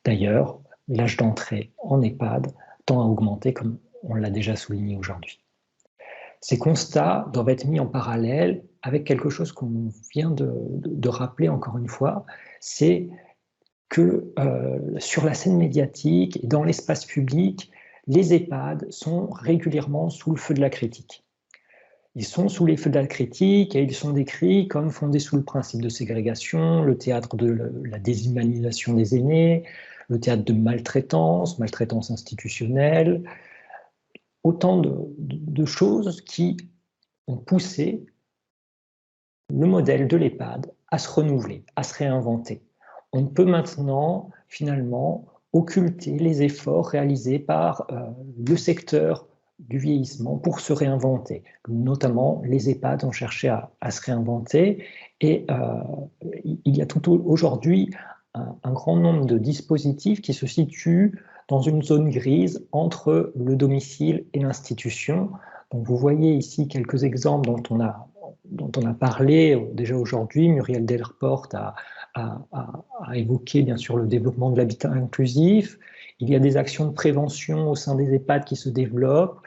D'ailleurs, l'âge d'entrée en EHPAD tend à augmenter, comme on l'a déjà souligné aujourd'hui. Ces constats doivent être mis en parallèle avec quelque chose qu'on vient de rappeler encore une fois, c'est que sur la scène médiatique et dans l'espace public, les EHPAD sont régulièrement sous le feu de la critique. Ils sont sous les feux de la critique et ils sont décrits comme fondés sous le principe de ségrégation, le théâtre de la déshumanisation des aînés, le théâtre de maltraitance institutionnelle, autant de choses qui ont poussé le modèle de l'EHPAD à se renouveler, à se réinventer. On peut maintenant, finalement, occulter les efforts réalisés par le secteur du vieillissement pour se réinventer. Notamment, les EHPAD ont cherché à se réinventer et il y a tout aujourd'hui un grand nombre de dispositifs qui se situent dans une zone grise entre le domicile et l'institution. Donc vous voyez ici quelques exemples dont on a parlé déjà aujourd'hui. Muriel Delporte a évoqué bien sûr le développement de l'habitat inclusif. Il y a des actions de prévention au sein des EHPAD qui se développent.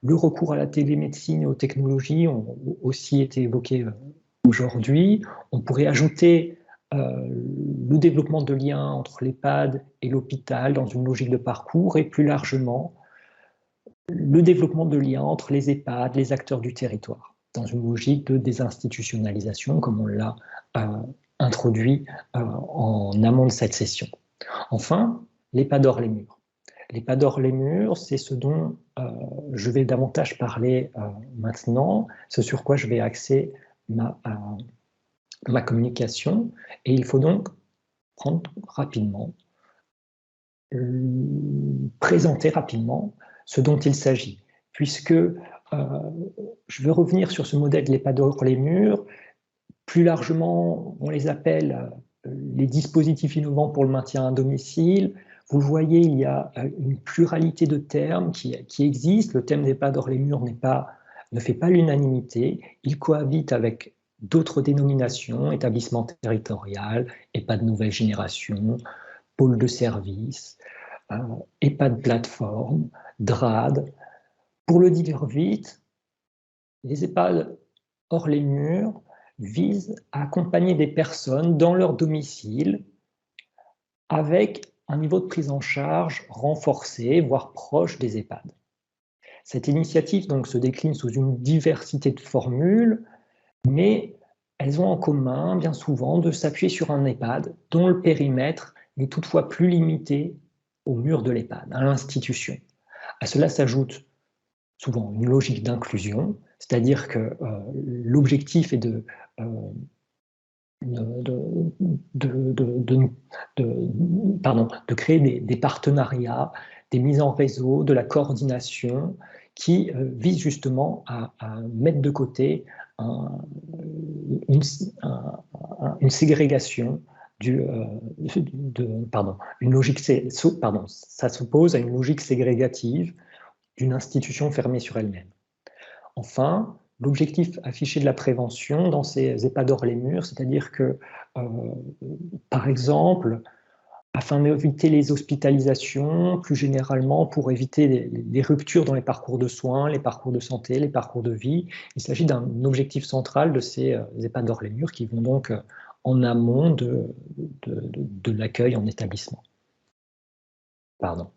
Le recours à la télémédecine et aux technologies ont aussi été évoqués aujourd'hui. On pourrait ajouter le développement de liens entre l'EHPAD et l'hôpital dans une logique de parcours et plus largement le développement de liens entre les EHPAD, les acteurs du territoire, dans une logique de désinstitutionnalisation comme on l'a introduit en amont de cette session. Enfin, l'EHPAD hors les murs. L'EHPAD hors les murs, c'est ce dont je vais davantage parler maintenant, ce sur quoi je vais axer ma communication, et il faut donc présenter rapidement ce dont il s'agit, puisque je veux revenir sur ce modèle de l'EHPAD hors les murs. Plus largement, on les appelle les dispositifs innovants pour le maintien à domicile. Vous le voyez, il y a une pluralité de termes qui existent. Le thème d'EHPAD hors les murs ne fait pas l'unanimité. Il cohabite avec d'autres dénominations, établissement territorial, EHPAD nouvelle génération, pôle de service, EHPAD plateforme, DRAD. Pour le dire vite, les EHPAD hors les murs visent à accompagner des personnes dans leur domicile avec un niveau de prise en charge renforcé, voire proche des EHPAD. Cette initiative donc se décline sous une diversité de formules, mais elles ont en commun bien souvent de s'appuyer sur un EHPAD dont le périmètre n'est toutefois plus limité au mur de l'EHPAD, à l'institution, À cela s'ajoute souvent une logique d'inclusion, c'est-à-dire que l'objectif est de créer des partenariats, des mises en réseau, de la coordination qui visent justement à mettre de côté une ségrégation une logique, ça s'oppose à une logique ségrégative d'une institution fermée sur elle-même. Enfin, l'objectif affiché de la prévention dans ces EHPAD hors les murs, c'est-à-dire que, par exemple, afin d'éviter les hospitalisations, plus généralement pour éviter les ruptures dans les parcours de soins, les parcours de santé, les parcours de vie, il s'agit d'un objectif central de ces EHPAD hors les murs qui vont donc en amont de l'accueil en établissement. Pardon.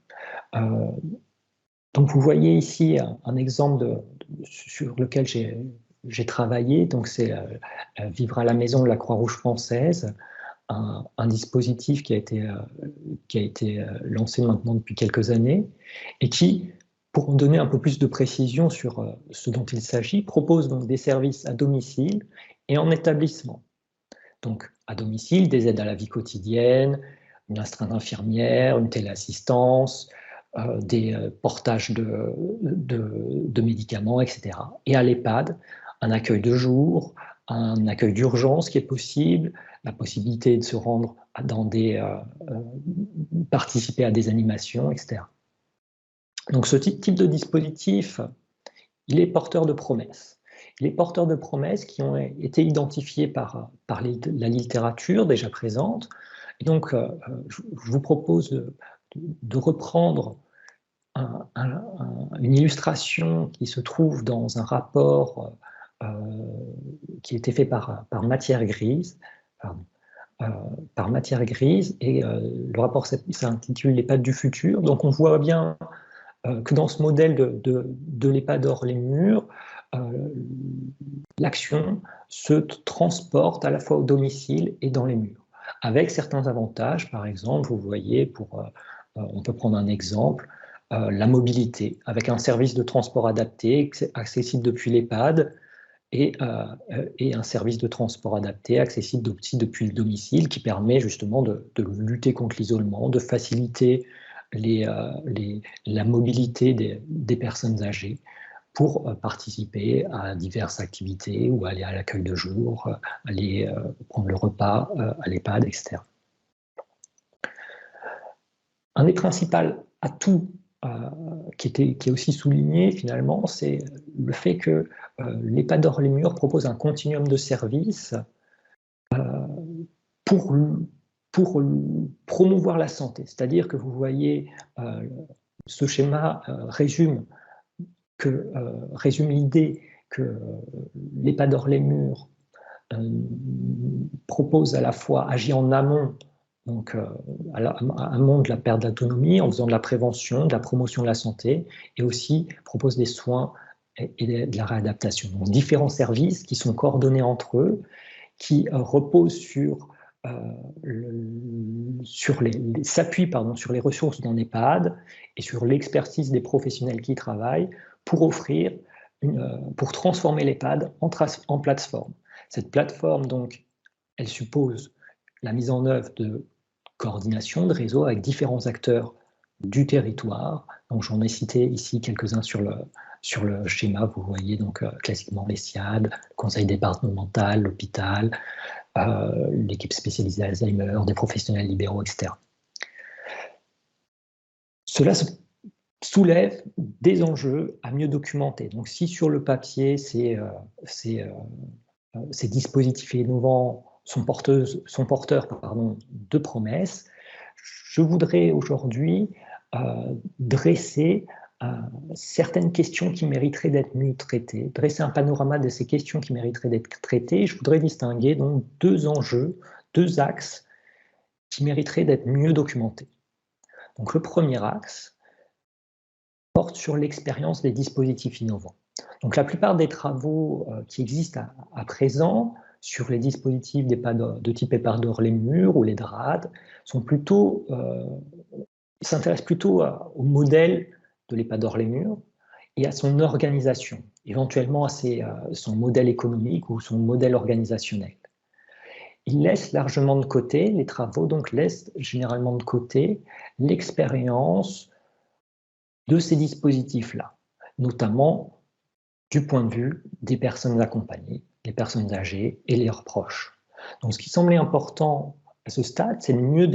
Donc vous voyez ici un exemple sur lequel j'ai travaillé, donc c'est Vivre à la maison de la Croix-Rouge française, un dispositif qui a été lancé maintenant depuis quelques années et qui, pour donner un peu plus de précision sur ce dont il s'agit, propose donc des services à domicile et en établissement. Donc à domicile, des aides à la vie quotidienne, une astreinte infirmière, une téléassistance, des portages de médicaments, etc. Et à l'EHPAD, un accueil de jour, un accueil d'urgence qui est possible, la possibilité de se rendre dans participer à des animations, etc. Donc ce type de dispositif, il est porteur de promesses. Il est porteur de promesses qui ont été identifiées par la littérature déjà présente. Et donc, je vous propose de reprendre une illustration qui se trouve dans un rapport qui a été fait par Matière Grise. Par Matière Grise, et le rapport s'intitule l'EHPAD du futur. Donc on voit bien que dans ce modèle de l'EHPAD hors les murs, l'action se transporte à la fois au domicile et dans les murs, avec certains avantages. Par exemple, vous voyez, on peut prendre un exemple, la mobilité, avec un service de transport adapté, accessible depuis l'EHPAD, et un service de transport adapté, accessible aussi depuis le domicile, qui permet justement de lutter contre l'isolement, de faciliter la mobilité des personnes âgées pour participer à diverses activités ou aller à l'accueil de jour, aller prendre le repas à l'EHPAD, etc. Un des principaux atouts qui est aussi souligné finalement, c'est le fait que l'EHPAD hors les murs propose un continuum de services pour promouvoir la santé. C'est-à-dire que vous voyez, ce schéma résume l'idée que l'EHPAD hors les murs propose à la fois, agit en amont, donc amont de la perte d'autonomie, en faisant de la prévention, de la promotion de la santé, et aussi propose des soins et de la réadaptation. Donc différents services qui sont coordonnés entre eux, qui reposent s'appuient sur les ressources d'un EHPAD et sur l'expertise des professionnels qui y travaillent pour transformer l'EHPAD en plateforme. Cette plateforme, donc, elle suppose la mise en œuvre de coordination de réseau avec différents acteurs du territoire. Donc, j'en ai cité ici quelques-uns sur le schéma. Vous voyez donc classiquement les SIAD, le conseil départemental, l'hôpital, l'équipe spécialisée Alzheimer, des professionnels libéraux, etc. Cela soulève des enjeux à mieux documenter. Donc, si sur le papier, ces dispositifs innovants sont porteurs de promesses, je voudrais aujourd'hui dresser certaines questions qui mériteraient d'être mieux traitées, dresser un panorama de ces questions qui mériteraient d'être traitées. Je voudrais distinguer donc deux enjeux, deux axes qui mériteraient d'être mieux documentés. Donc le premier axe porte sur l'expérience des dispositifs innovants. Donc la plupart des travaux qui existent à présent sur les dispositifs de type EHPAD hors les murs ou les DRAD s'intéressent plutôt au modèle de l'EHPAD Hors-les-Murs et à son organisation, éventuellement à son modèle économique ou son modèle organisationnel. Il laisse largement de côté, les travaux donc laissent généralement de côté l'expérience de ces dispositifs-là, notamment du point de vue des personnes accompagnées, les personnes âgées et leurs proches. Donc ce qui semblait important à ce stade, c'est de mieux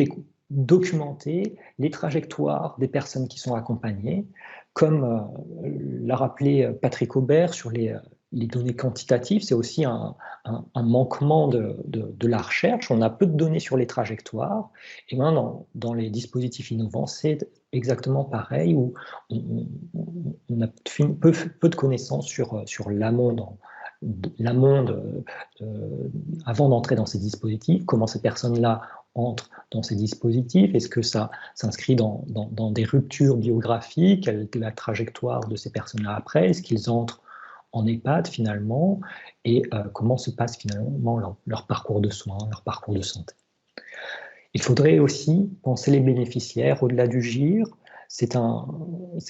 documenter les trajectoires des personnes qui sont accompagnées, comme l'a rappelé Patrick Aubert sur les données quantitatives. C'est aussi un manquement de la recherche. On a peu de données sur les trajectoires. Et maintenant, dans les dispositifs innovants, c'est exactement pareil, où on a peu de connaissances sur l'amont avant d'entrer dans ces dispositifs, comment ces personnes-là entrent dans ces dispositifs, est-ce que ça s'inscrit dans des ruptures biographiques, quelle est la trajectoire de ces personnes-là après, est-ce qu'ils entrent en EHPAD finalement, et comment se passe finalement leur parcours de soins, leur parcours de santé. Il faudrait aussi penser les bénéficiaires au-delà du GIR. C'est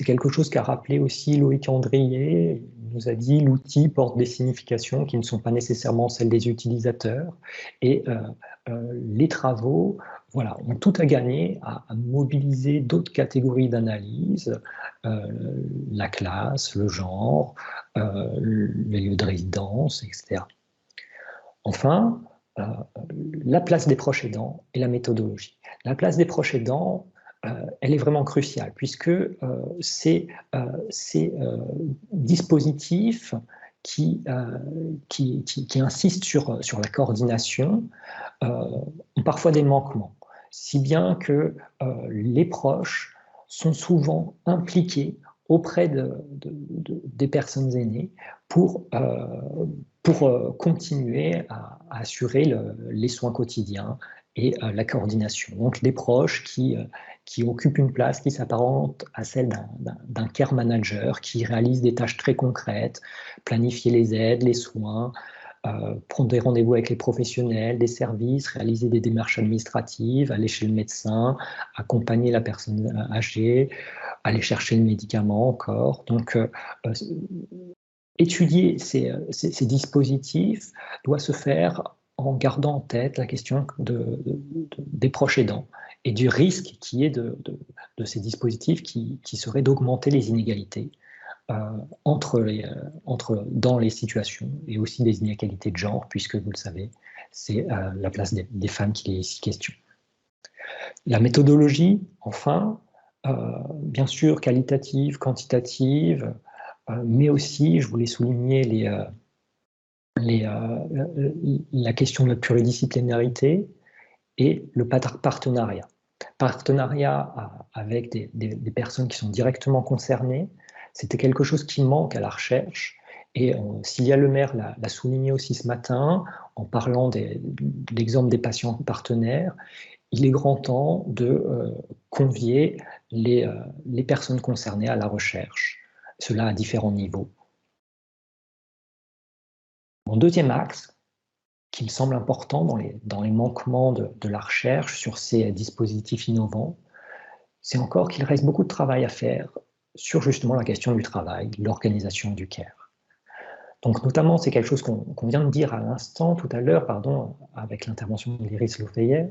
quelque chose qu'a rappelé aussi Loïc Andrier. Il nous a dit l'outil porte des significations qui ne sont pas nécessairement celles des utilisateurs. Et les travaux ont tout à gagner à mobiliser d'autres catégories d'analyse, la classe, le genre, les lieux de résidence, etc. Enfin, la place des proches aidants et la méthodologie. La place des proches aidants, elle est vraiment cruciale, puisque ces dispositifs qui insistent sur la coordination ont parfois des manquements, si bien que les proches sont souvent impliqués auprès des personnes aînées pour continuer à assurer les soins quotidiens et la coordination. Donc des proches qui occupent une place qui s'apparente à celle d'un care manager, qui réalise des tâches très concrètes, planifier les aides, les soins, prendre des rendez-vous avec les professionnels, des services, réaliser des démarches administratives, aller chez le médecin, accompagner la personne âgée, aller chercher le médicament encore. Donc, étudier ces dispositifs doit se faire en gardant en tête la question des proches aidants et du risque qui est de ces dispositifs qui serait d'augmenter les inégalités dans les situations, et aussi des inégalités de genre, puisque vous le savez, c'est la place des femmes qui est ici question. La méthodologie, enfin, bien sûr qualitative, quantitative, mais aussi, je voulais souligner la question de la pluridisciplinarité et le partenariat. Partenariat avec des personnes qui sont directement concernées, c'était quelque chose qui manque à la recherche, et Cilia Lemaire l'a souligné aussi ce matin en parlant de l'exemple des patients partenaires. Il est grand temps de convier les personnes concernées à la recherche, cela à différents niveaux. Mon deuxième axe, qui me semble important dans les manquements de la recherche sur ces dispositifs innovants, c'est encore qu'il reste beaucoup de travail à faire sur justement la question du travail, l'organisation du care. Donc notamment, c'est quelque chose qu'on vient de dire à l'instant, tout à l'heure, avec l'intervention d'Iris Lofeyer.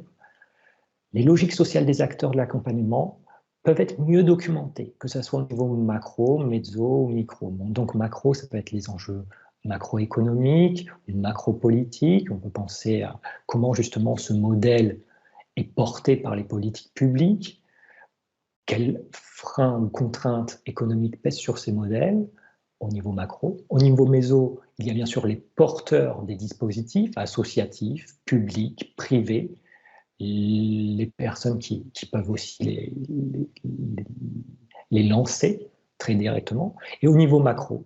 Les logiques sociales des acteurs de l'accompagnement peuvent être mieux documentées, que ce soit au niveau macro, mezzo ou micro. Donc macro, ça peut être les enjeux macroéconomiques, macro-politiques. On peut penser à comment justement ce modèle est porté par les politiques publiques, quels freins ou contraintes économiques pèsent sur ces modèles au niveau macro. Au niveau méso, il y a bien sûr les porteurs des dispositifs associatifs, publics, privés, les personnes qui peuvent aussi les lancer très directement. Et au niveau macro,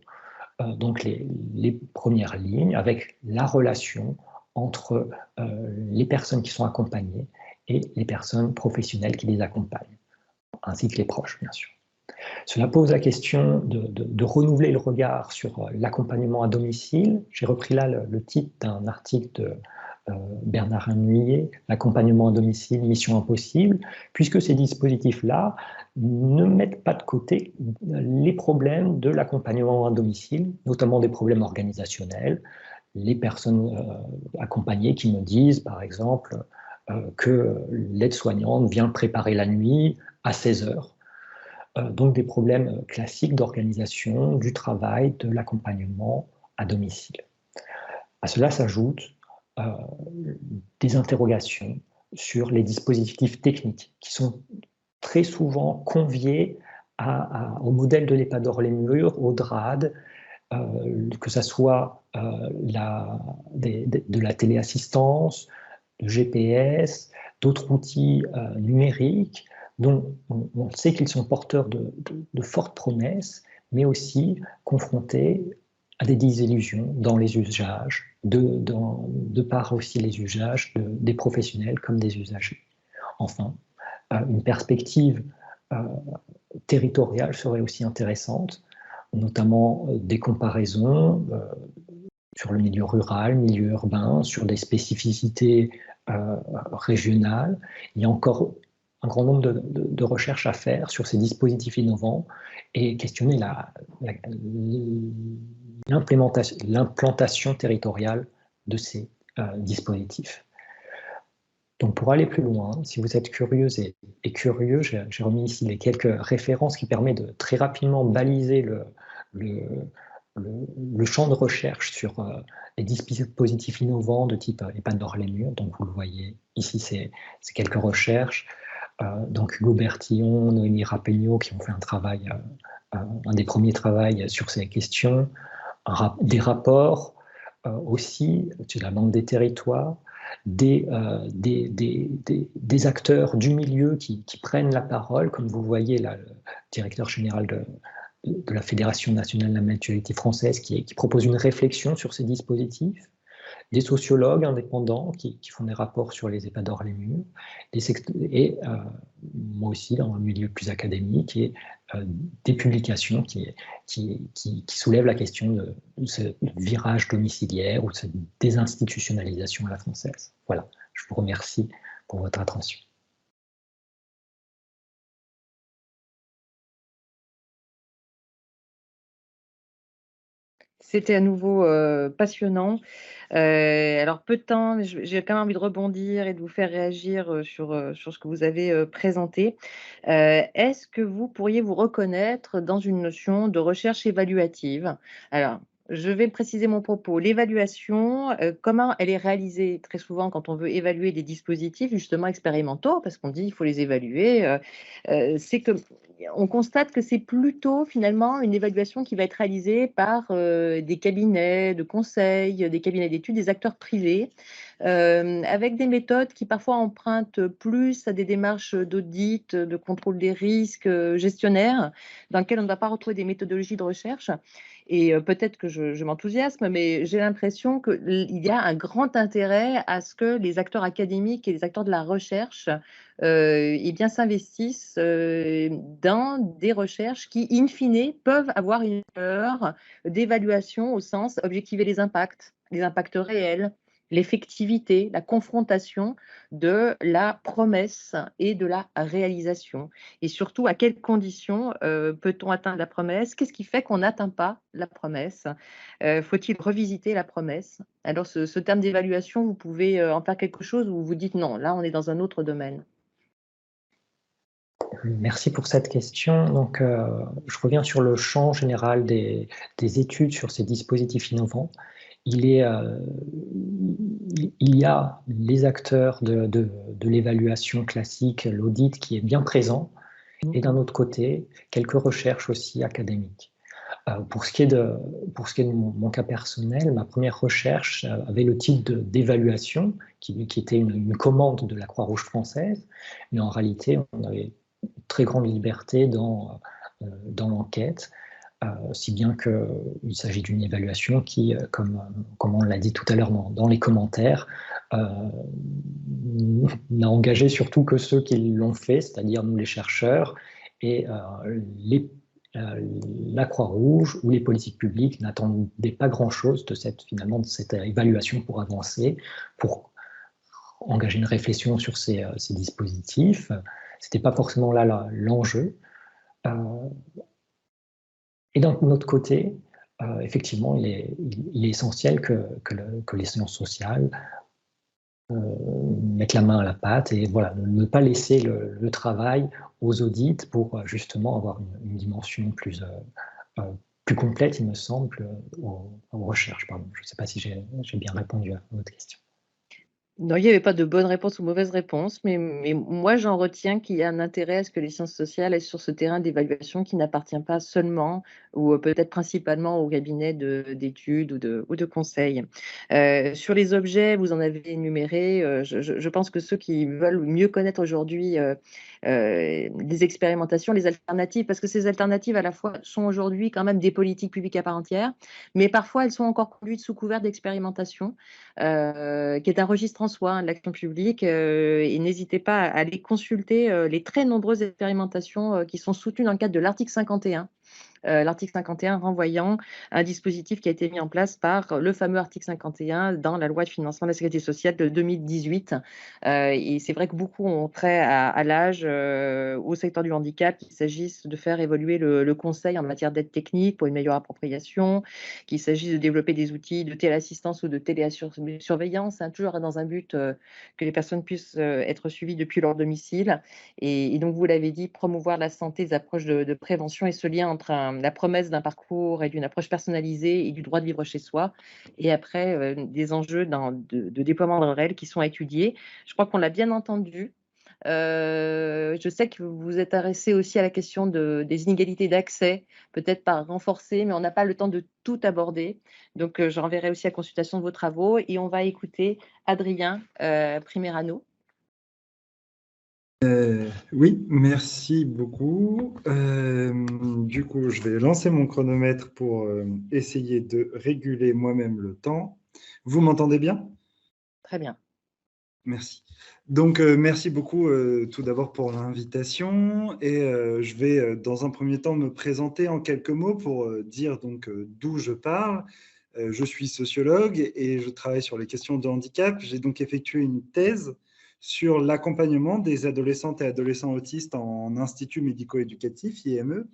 donc les premières lignes avec la relation entre les personnes qui sont accompagnées et les personnes professionnelles qui les accompagnent, ainsi que les proches, bien sûr. Cela pose la question de renouveler le regard sur l'accompagnement à domicile. J'ai repris là le titre d'un article Bernard Hennuyer, l'accompagnement à domicile, Mission Impossible, puisque ces dispositifs-là ne mettent pas de côté les problèmes de l'accompagnement à domicile, notamment des problèmes organisationnels. Les personnes accompagnées qui me disent, par exemple, que l'aide-soignante vient préparer la nuit à 16 heures. Donc des problèmes classiques d'organisation, du travail, de l'accompagnement à domicile. À cela s'ajoutent des interrogations sur les dispositifs techniques qui sont très souvent conviés au modèle de l'EHPAD d'Or-les-Murs, au DRAD, que ce soit de la téléassistance, de GPS, d'autres outils numériques dont on sait qu'ils sont porteurs de fortes promesses, mais aussi confrontés à des désillusions dans les usages, de par aussi les usages des professionnels comme des usagers. Enfin, une perspective territoriale serait aussi intéressante, notamment des comparaisons sur le milieu rural, milieu urbain, sur des spécificités régionales. Il y a encore un grand nombre de recherches à faire sur ces dispositifs innovants et questionner l'implantation territoriale de ces dispositifs. Donc pour aller plus loin, si vous êtes curieuse et curieux, j'ai remis ici les quelques références qui permettent de très rapidement baliser le champ de recherche sur les dispositifs innovants de type EHPAD d'Or-les-Murs. Donc vous le voyez, ici c'est quelques recherches. Donc Hugo Bertillon, Noémie Rappeigno qui ont fait un travail, un des premiers travaux sur ces questions, des rapports aussi sur la Banque des territoires, des acteurs du milieu qui prennent la parole, comme vous voyez là, le directeur général de la Fédération nationale de la maturité française qui propose une réflexion sur ces dispositifs, des sociologues indépendants qui font des rapports sur les EHPAD d'Or-les-Murs, et moi aussi dans le milieu plus académique, et des publications qui soulèvent la question de ce virage domiciliaire ou de cette désinstitutionnalisation à la française. Voilà, je vous remercie pour votre attention. C'était à nouveau passionnant. Alors, peu de temps, j'ai quand même envie de rebondir et de vous faire réagir sur ce que vous avez présenté. Est-ce que vous pourriez vous reconnaître dans une notion de recherche évaluative? Alors, je vais préciser mon propos. L'évaluation, comment elle est réalisée très souvent quand on veut évaluer des dispositifs justement expérimentaux, parce qu'on dit il faut les évaluer, c'est que on constate que c'est plutôt finalement une évaluation qui va être réalisée par des cabinets de conseil, des cabinets d'études, des acteurs privés, avec des méthodes qui parfois empruntent plus à des démarches d'audit, de contrôle des risques gestionnaires, dans lesquelles on ne va pas retrouver des méthodologies de recherche. Et peut-être que je m'enthousiasme, mais j'ai l'impression qu'il y a un grand intérêt à ce que les acteurs académiques et les acteurs de la recherche eh bien, s'investissent dans des recherches qui, in fine, peuvent avoir une valeur d'évaluation au sens objectiver les impacts réels, l'effectivité, la confrontation de la promesse et de la réalisation. Et surtout, à quelles conditions peut-on atteindre la promesse? Qu'est-ce qui fait qu'on n'atteint pas la promesse? Faut-il revisiter la promesse? Alors, ce terme d'évaluation, vous pouvez en faire quelque chose où vous dites non, là, on est dans un autre domaine. Merci pour cette question. Donc, je reviens sur le champ général des études sur ces dispositifs innovants. Il y a les acteurs de l'évaluation classique, l'audit qui est bien présent, et d'un autre côté, quelques recherches aussi académiques. Pour ce qui est de mon cas personnel, ma première recherche avait le type d'évaluation qui était une commande de la Croix-Rouge française, mais en réalité, on avait une très grande liberté dans l'enquête, si bien qu'il s'agit d'une évaluation qui, comme on l'a dit tout à l'heure dans les commentaires, n'a engagé surtout que ceux qui l'ont fait, c'est-à-dire nous les chercheurs, et la Croix-Rouge ou les politiques publiques n'attendaient pas grand-chose de cette évaluation pour avancer, pour engager une réflexion sur ces dispositifs. Ce n'était pas forcément là l'enjeu. Et d'un autre côté, effectivement, il est essentiel que les sciences sociales mettent la main à la pâte et voilà, ne pas laisser le travail aux audits pour justement avoir une dimension plus complète, il me semble, aux recherches. Pardon. Je ne sais pas si j'ai bien répondu à votre question. Non, il n'y avait pas de bonne réponse ou mauvaise réponse, mais moi, j'en retiens qu'il y a un intérêt à ce que les sciences sociales aient sur ce terrain d'évaluation qui n'appartient pas seulement ou peut-être principalement au cabinet d'études ou de conseil. Sur les objets, vous en avez énuméré. Je pense que ceux qui veulent mieux connaître aujourd'hui les expérimentations, les alternatives, parce que ces alternatives à la fois sont aujourd'hui quand même des politiques publiques à part entière, mais parfois elles sont encore conduites sous couvert d'expérimentation, qui est un registre en soi, de l'action publique, et n'hésitez pas à aller consulter les très nombreuses expérimentations qui sont soutenues dans le cadre de l'article 51. L'article 51 renvoyant un dispositif qui a été mis en place par le fameux article 51 dans la loi de financement de la sécurité sociale de 2018. Et c'est vrai que beaucoup ont trait à l'âge, au secteur du handicap, qu'il s'agisse de faire évoluer le conseil en matière d'aide technique pour une meilleure appropriation, qu'il s'agisse de développer des outils de téléassistance ou de télésurveillance, toujours dans un but que les personnes puissent être suivies depuis leur domicile. Et donc, vous l'avez dit, promouvoir la santé, des approches de prévention et ce lien entre la promesse d'un parcours et d'une approche personnalisée et du droit de vivre chez soi. Et après, des enjeux de déploiement dans le réel qui sont étudiés. Je crois qu'on l'a bien entendu. Je sais que vous vous êtes intéressé aussi à la question des inégalités d'accès, peut-être par renforcer, mais on n'a pas le temps de tout aborder. Donc, je renverrai aussi à consultation de vos travaux et on va écouter Adrien Primerano. Oui, merci beaucoup. Du coup, je vais lancer mon chronomètre pour essayer de réguler moi-même le temps. Vous m'entendez bien? Très bien. Merci. Donc, merci beaucoup tout d'abord pour l'invitation. Et je vais, dans un premier temps, me présenter en quelques mots pour dire donc d'où je parle. Je suis sociologue et je travaille sur les questions de handicap. J'ai donc effectué une thèse sur l'accompagnement des adolescentes et adolescents autistes en institut médico-éducatif, IME.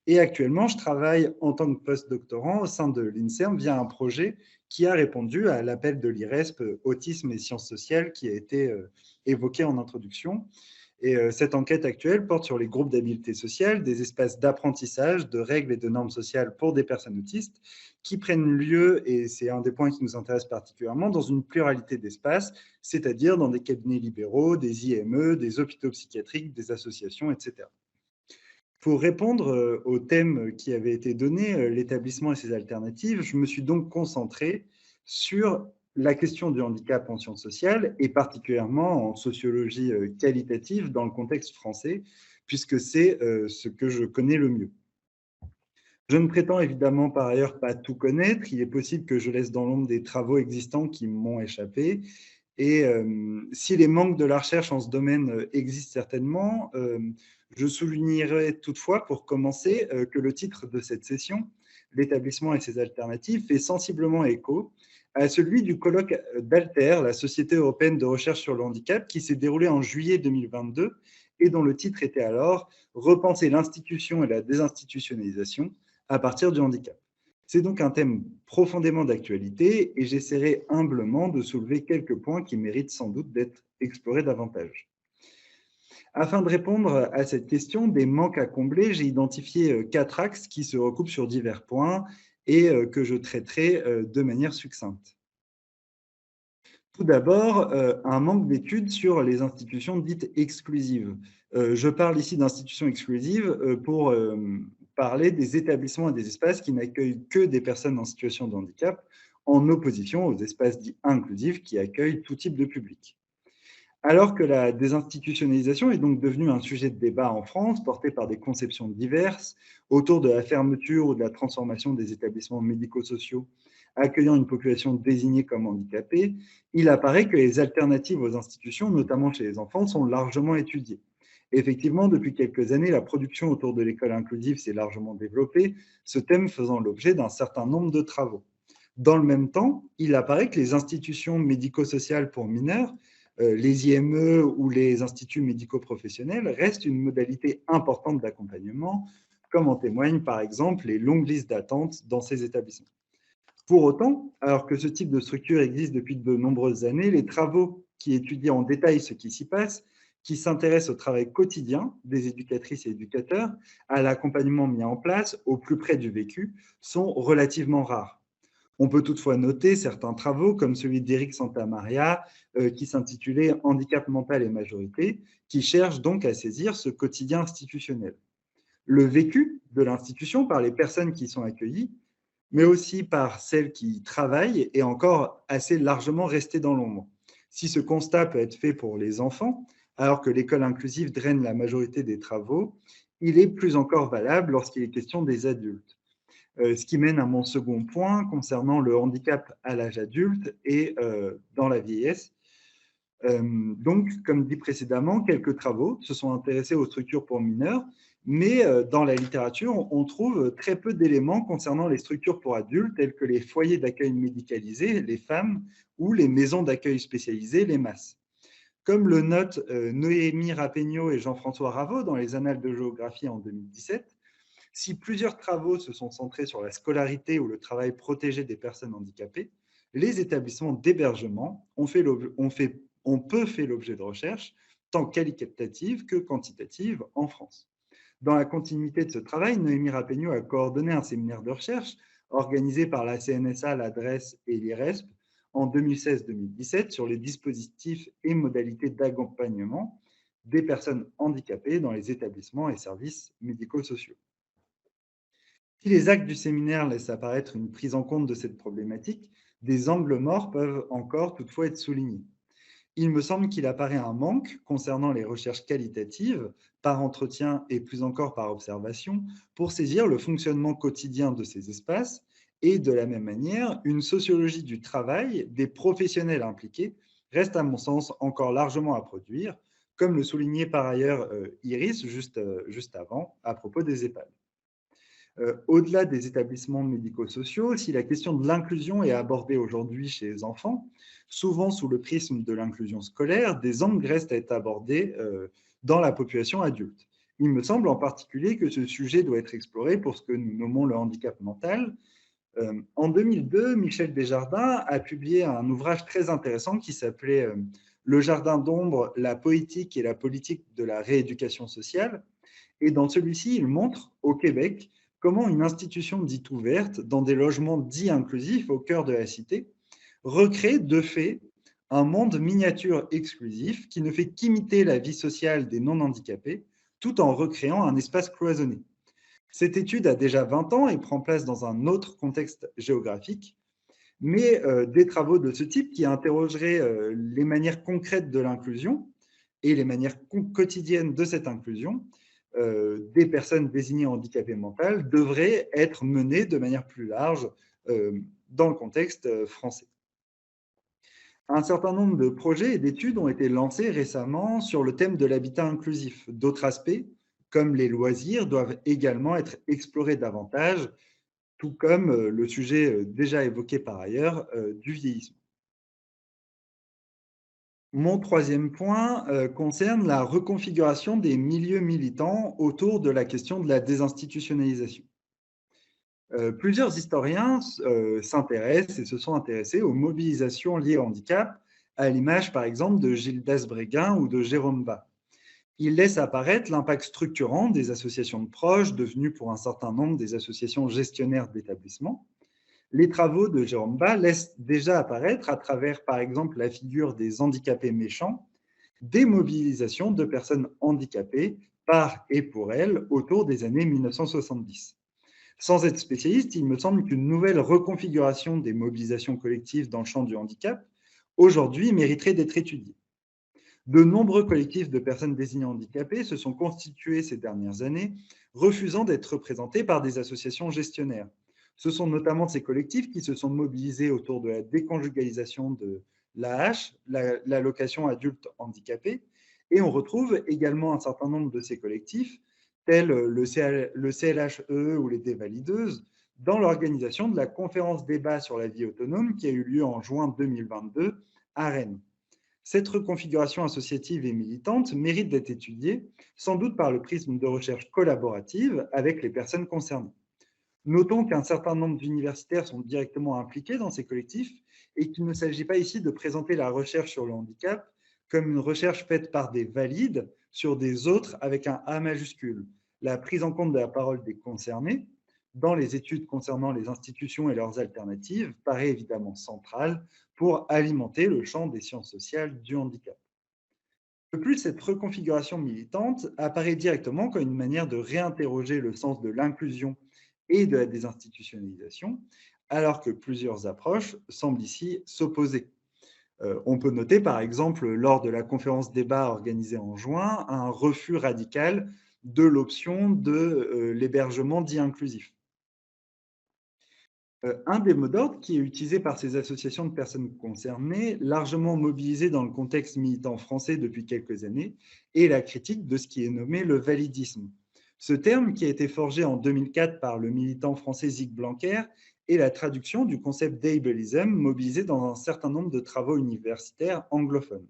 Et actuellement, je travaille en tant que post-doctorant au sein de l'INSERM via un projet qui a répondu à l'appel de l'IRESP Autisme et Sciences sociales qui a été évoqué en introduction. Et cette enquête actuelle porte sur les groupes d'habileté sociale, des espaces d'apprentissage, de règles et de normes sociales pour des personnes autistes qui prennent lieu, et c'est un des points qui nous intéresse particulièrement, dans une pluralité d'espaces, c'est-à-dire dans des cabinets libéraux, des IME, des hôpitaux psychiatriques, des associations, etc. Pour répondre au thème qui avait été donné, l'établissement et ses alternatives, je me suis donc concentré sur la question du handicap en sciences sociales et particulièrement en sociologie qualitative dans le contexte français, puisque c'est ce que je connais le mieux. Je ne prétends évidemment par ailleurs pas tout connaître. Il est possible que je laisse dans l'ombre des travaux existants qui m'ont échappé. Et si les manques de la recherche en ce domaine existent certainement, je soulignerai toutefois, pour commencer, que le titre de cette session, l'établissement et ses alternatives, fait sensiblement écho à celui du colloque d'Alter, la Société européenne de recherche sur le handicap, qui s'est déroulé en juillet 2022 et dont le titre était alors « Repenser l'institution et la désinstitutionnalisation à partir du handicap ». C'est donc un thème profondément d'actualité et j'essaierai humblement de soulever quelques points qui méritent sans doute d'être explorés davantage. Afin de répondre à cette question des manques à combler, j'ai identifié 4 axes qui se recoupent sur divers points et que je traiterai de manière succincte. Tout d'abord, un manque d'études sur les institutions dites exclusives. Je parle ici d'institutions exclusives pour parler des établissements et des espaces qui n'accueillent que des personnes en situation de handicap, en opposition aux espaces dits inclusifs qui accueillent tout type de public. Alors que la désinstitutionnalisation est donc devenue un sujet de débat en France, porté par des conceptions diverses autour de la fermeture ou de la transformation des établissements médico-sociaux accueillant une population désignée comme handicapée, il apparaît que les alternatives aux institutions, notamment chez les enfants, sont largement étudiées. Effectivement, depuis quelques années, la production autour de l'école inclusive s'est largement développée, ce thème faisant l'objet d'un certain nombre de travaux. Dans le même temps, il apparaît que les institutions médico-sociales pour mineurs les IME ou les instituts médico-professionnels restent une modalité importante d'accompagnement, comme en témoignent par exemple les longues listes d'attente dans ces établissements. Pour autant, alors que ce type de structure existe depuis de nombreuses années, les travaux qui étudient en détail ce qui s'y passe, qui s'intéressent au travail quotidien des éducatrices et éducateurs, à l'accompagnement mis en place au plus près du vécu, sont relativement rares. On peut toutefois noter certains travaux, comme celui d'Éric Santamaria, qui s'intitulait « Handicap mental et majorité », qui cherche donc à saisir ce quotidien institutionnel. Le vécu de l'institution par les personnes qui y sont accueillies, mais aussi par celles qui travaillent, est encore assez largement resté dans l'ombre. Si ce constat peut être fait pour les enfants, alors que l'école inclusive draine la majorité des travaux, il est plus encore valable lorsqu'il est question des adultes. Ce qui mène à mon second point concernant le handicap à l'âge adulte et dans la vieillesse. Donc, comme dit précédemment, quelques travaux se sont intéressés aux structures pour mineurs, mais dans la littérature, on trouve très peu d'éléments concernant les structures pour adultes, telles que les foyers d'accueil médicalisés, les FAM, ou les maisons d'accueil spécialisées, les MAS. Comme le notent Noémie Rapegno et Jean-François Raveau dans les Annales de géographie en 2017, si plusieurs travaux se sont centrés sur la scolarité ou le travail protégé des personnes handicapées, les établissements d'hébergement ont peu fait l'objet de recherches, tant qualitatives que quantitatives, en France. Dans la continuité de ce travail, Noémie Rapegno a coordonné un séminaire de recherche organisé par la CNSA, l'ADRES et l'IRESP en 2016-2017 sur les dispositifs et modalités d'accompagnement des personnes handicapées dans les établissements et services médico-sociaux. Si les actes du séminaire laissent apparaître une prise en compte de cette problématique, des angles morts peuvent encore toutefois être soulignés. Il me semble qu'il apparaît un manque concernant les recherches qualitatives, par entretien et plus encore par observation, pour saisir le fonctionnement quotidien de ces espaces et, de la même manière, une sociologie du travail des professionnels impliqués reste à mon sens encore largement à produire, comme le soulignait par ailleurs Iris juste avant à propos des EHPAD. Au-delà des établissements médico-sociaux, si la question de l'inclusion est abordée aujourd'hui chez les enfants, souvent sous le prisme de l'inclusion scolaire, des angles restent à être abordés dans la population adulte. Il me semble en particulier que ce sujet doit être exploré pour ce que nous nommons le handicap mental. En 2002, Michel Desjardins a publié un ouvrage très intéressant qui s'appelait « Le jardin d'ombre, la poétique et la politique de la rééducation sociale ». Et dans celui-ci, il montre, au Québec, comment une institution dite ouverte, dans des logements dits inclusifs au cœur de la cité, recrée de fait un monde miniature exclusif qui ne fait qu'imiter la vie sociale des non-handicapés, tout en recréant un espace cloisonné. Cette étude a déjà 20 ans et prend place dans un autre contexte géographique, mais des travaux de ce type qui interrogeraient les manières concrètes de l'inclusion et les manières quotidiennes de cette inclusion des personnes désignées handicapées mentales devraient être menées de manière plus large dans le contexte français. Un certain nombre de projets et d'études ont été lancés récemment sur le thème de l'habitat inclusif. D'autres aspects, comme les loisirs, doivent également être explorés davantage, tout comme le sujet déjà évoqué par ailleurs du vieillissement. Mon troisième point concerne la reconfiguration des milieux militants autour de la question de la désinstitutionnalisation. Plusieurs historiens s'intéressent et se sont intéressés aux mobilisations liées au handicap, à l'image par exemple de Gildas Bréguin ou de Jérôme Bas. Ils laissent apparaître l'impact structurant des associations de proches, devenues pour un certain nombre des associations gestionnaires d'établissements. Les travaux de Jérôme Bas laissent déjà apparaître, à travers par exemple la figure des handicapés méchants, des mobilisations de personnes handicapées par et pour elles autour des années 1970. Sans être spécialiste, il me semble qu'une nouvelle reconfiguration des mobilisations collectives dans le champ du handicap, aujourd'hui, mériterait d'être étudiée. De nombreux collectifs de personnes désignées handicapées se sont constitués ces dernières années, refusant d'être représentés par des associations gestionnaires. Ce sont notamment ces collectifs qui se sont mobilisés autour de la déconjugalisation de l'AH, l'allocation adulte handicapé, et on retrouve également un certain nombre de ces collectifs, tels le CLHE ou les dévalideuses, dans l'organisation de la conférence débat sur la vie autonome qui a eu lieu en juin 2022 à Rennes. Cette reconfiguration associative et militante mérite d'être étudiée, sans doute par le prisme de recherche collaborative avec les personnes concernées. Notons qu'un certain nombre d'universitaires sont directement impliqués dans ces collectifs et qu'il ne s'agit pas ici de présenter la recherche sur le handicap comme une recherche faite par des valides sur des autres avec un A majuscule. La prise en compte de la parole des concernés dans les études concernant les institutions et leurs alternatives paraît évidemment centrale pour alimenter le champ des sciences sociales du handicap. De plus, cette reconfiguration militante apparaît directement comme une manière de réinterroger le sens de l'inclusion et de la désinstitutionnalisation, alors que plusieurs approches semblent ici s'opposer. On peut noter par exemple lors de la conférence débat organisée en juin un refus radical de l'option de l'hébergement dit inclusif. Un des mots d'ordre qui est utilisé par ces associations de personnes concernées, largement mobilisées dans le contexte militant français depuis quelques années, est la critique de ce qui est nommé le validisme. Ce terme, qui a été forgé en 2004 par le militant français Zig Blanquer, est la traduction du concept d'ableism mobilisé dans un certain nombre de travaux universitaires anglophones.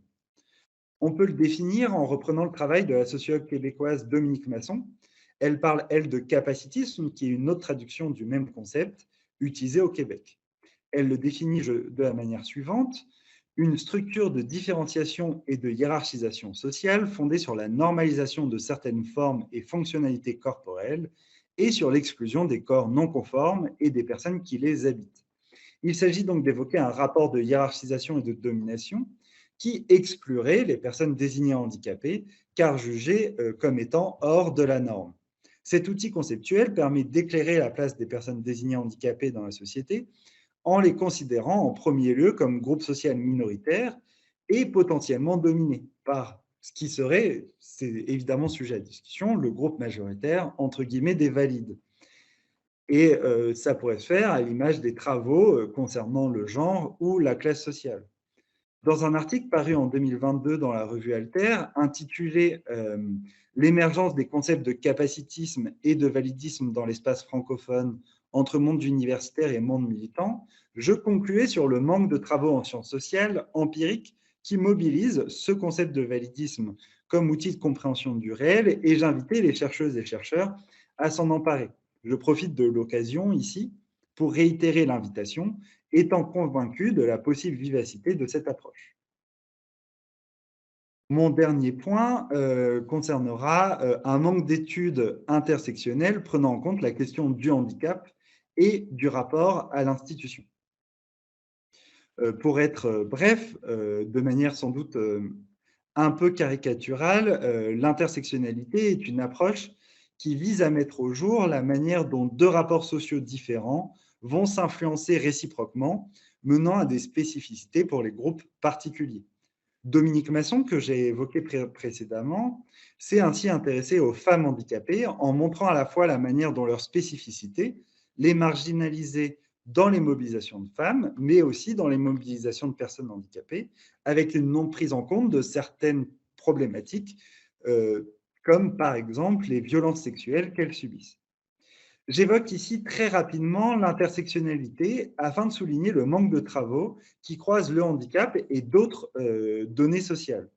On peut le définir en reprenant le travail de la sociologue québécoise Dominique Masson. Elle parle, elle, de capacitisme, qui est une autre traduction du même concept, utilisé au Québec. Elle le définit de la manière suivante: une structure de différenciation et de hiérarchisation sociale fondée sur la normalisation de certaines formes et fonctionnalités corporelles et sur l'exclusion des corps non conformes et des personnes qui les habitent. Il s'agit donc d'évoquer un rapport de hiérarchisation et de domination qui exclurait les personnes désignées handicapées, car jugées comme étant hors de la norme. Cet outil conceptuel permet d'éclairer la place des personnes désignées handicapées dans la société en les considérant en premier lieu comme groupe social minoritaire et potentiellement dominé par ce qui serait, c'est évidemment sujet à discussion, le groupe majoritaire, entre guillemets, des valides. Et ça pourrait se faire à l'image des travaux concernant le genre ou la classe sociale. Dans un article paru en 2022 dans la revue Alter, intitulé « L'émergence des concepts de capacitisme et de validisme dans l'espace francophone entre monde universitaire et monde militant », je concluais sur le manque de travaux en sciences sociales empiriques qui mobilisent ce concept de validisme comme outil de compréhension du réel, et j'invitais les chercheuses et chercheurs à s'en emparer. Je profite de l'occasion ici pour réitérer l'invitation, étant convaincu de la possible vivacité de cette approche. Mon dernier point concernera un manque d'études intersectionnelles prenant en compte la question du handicap et du rapport à l'institution. Pour être bref, de manière sans doute un peu caricaturale, l'intersectionnalité est une approche qui vise à mettre au jour la manière dont deux rapports sociaux différents vont s'influencer réciproquement, menant à des spécificités pour les groupes particuliers. Dominique Masson, que j'ai évoqué précédemment, s'est ainsi intéressé aux femmes handicapées en montrant à la fois la manière dont leurs spécificités les marginalisaient dans les mobilisations de femmes, mais aussi dans les mobilisations de personnes handicapées, avec une non prise en compte de certaines problématiques, comme par exemple les violences sexuelles qu'elles subissent. J'évoque ici très rapidement l'intersectionnalité afin de souligner le manque de travaux qui croisent le handicap et d'autres données sociales.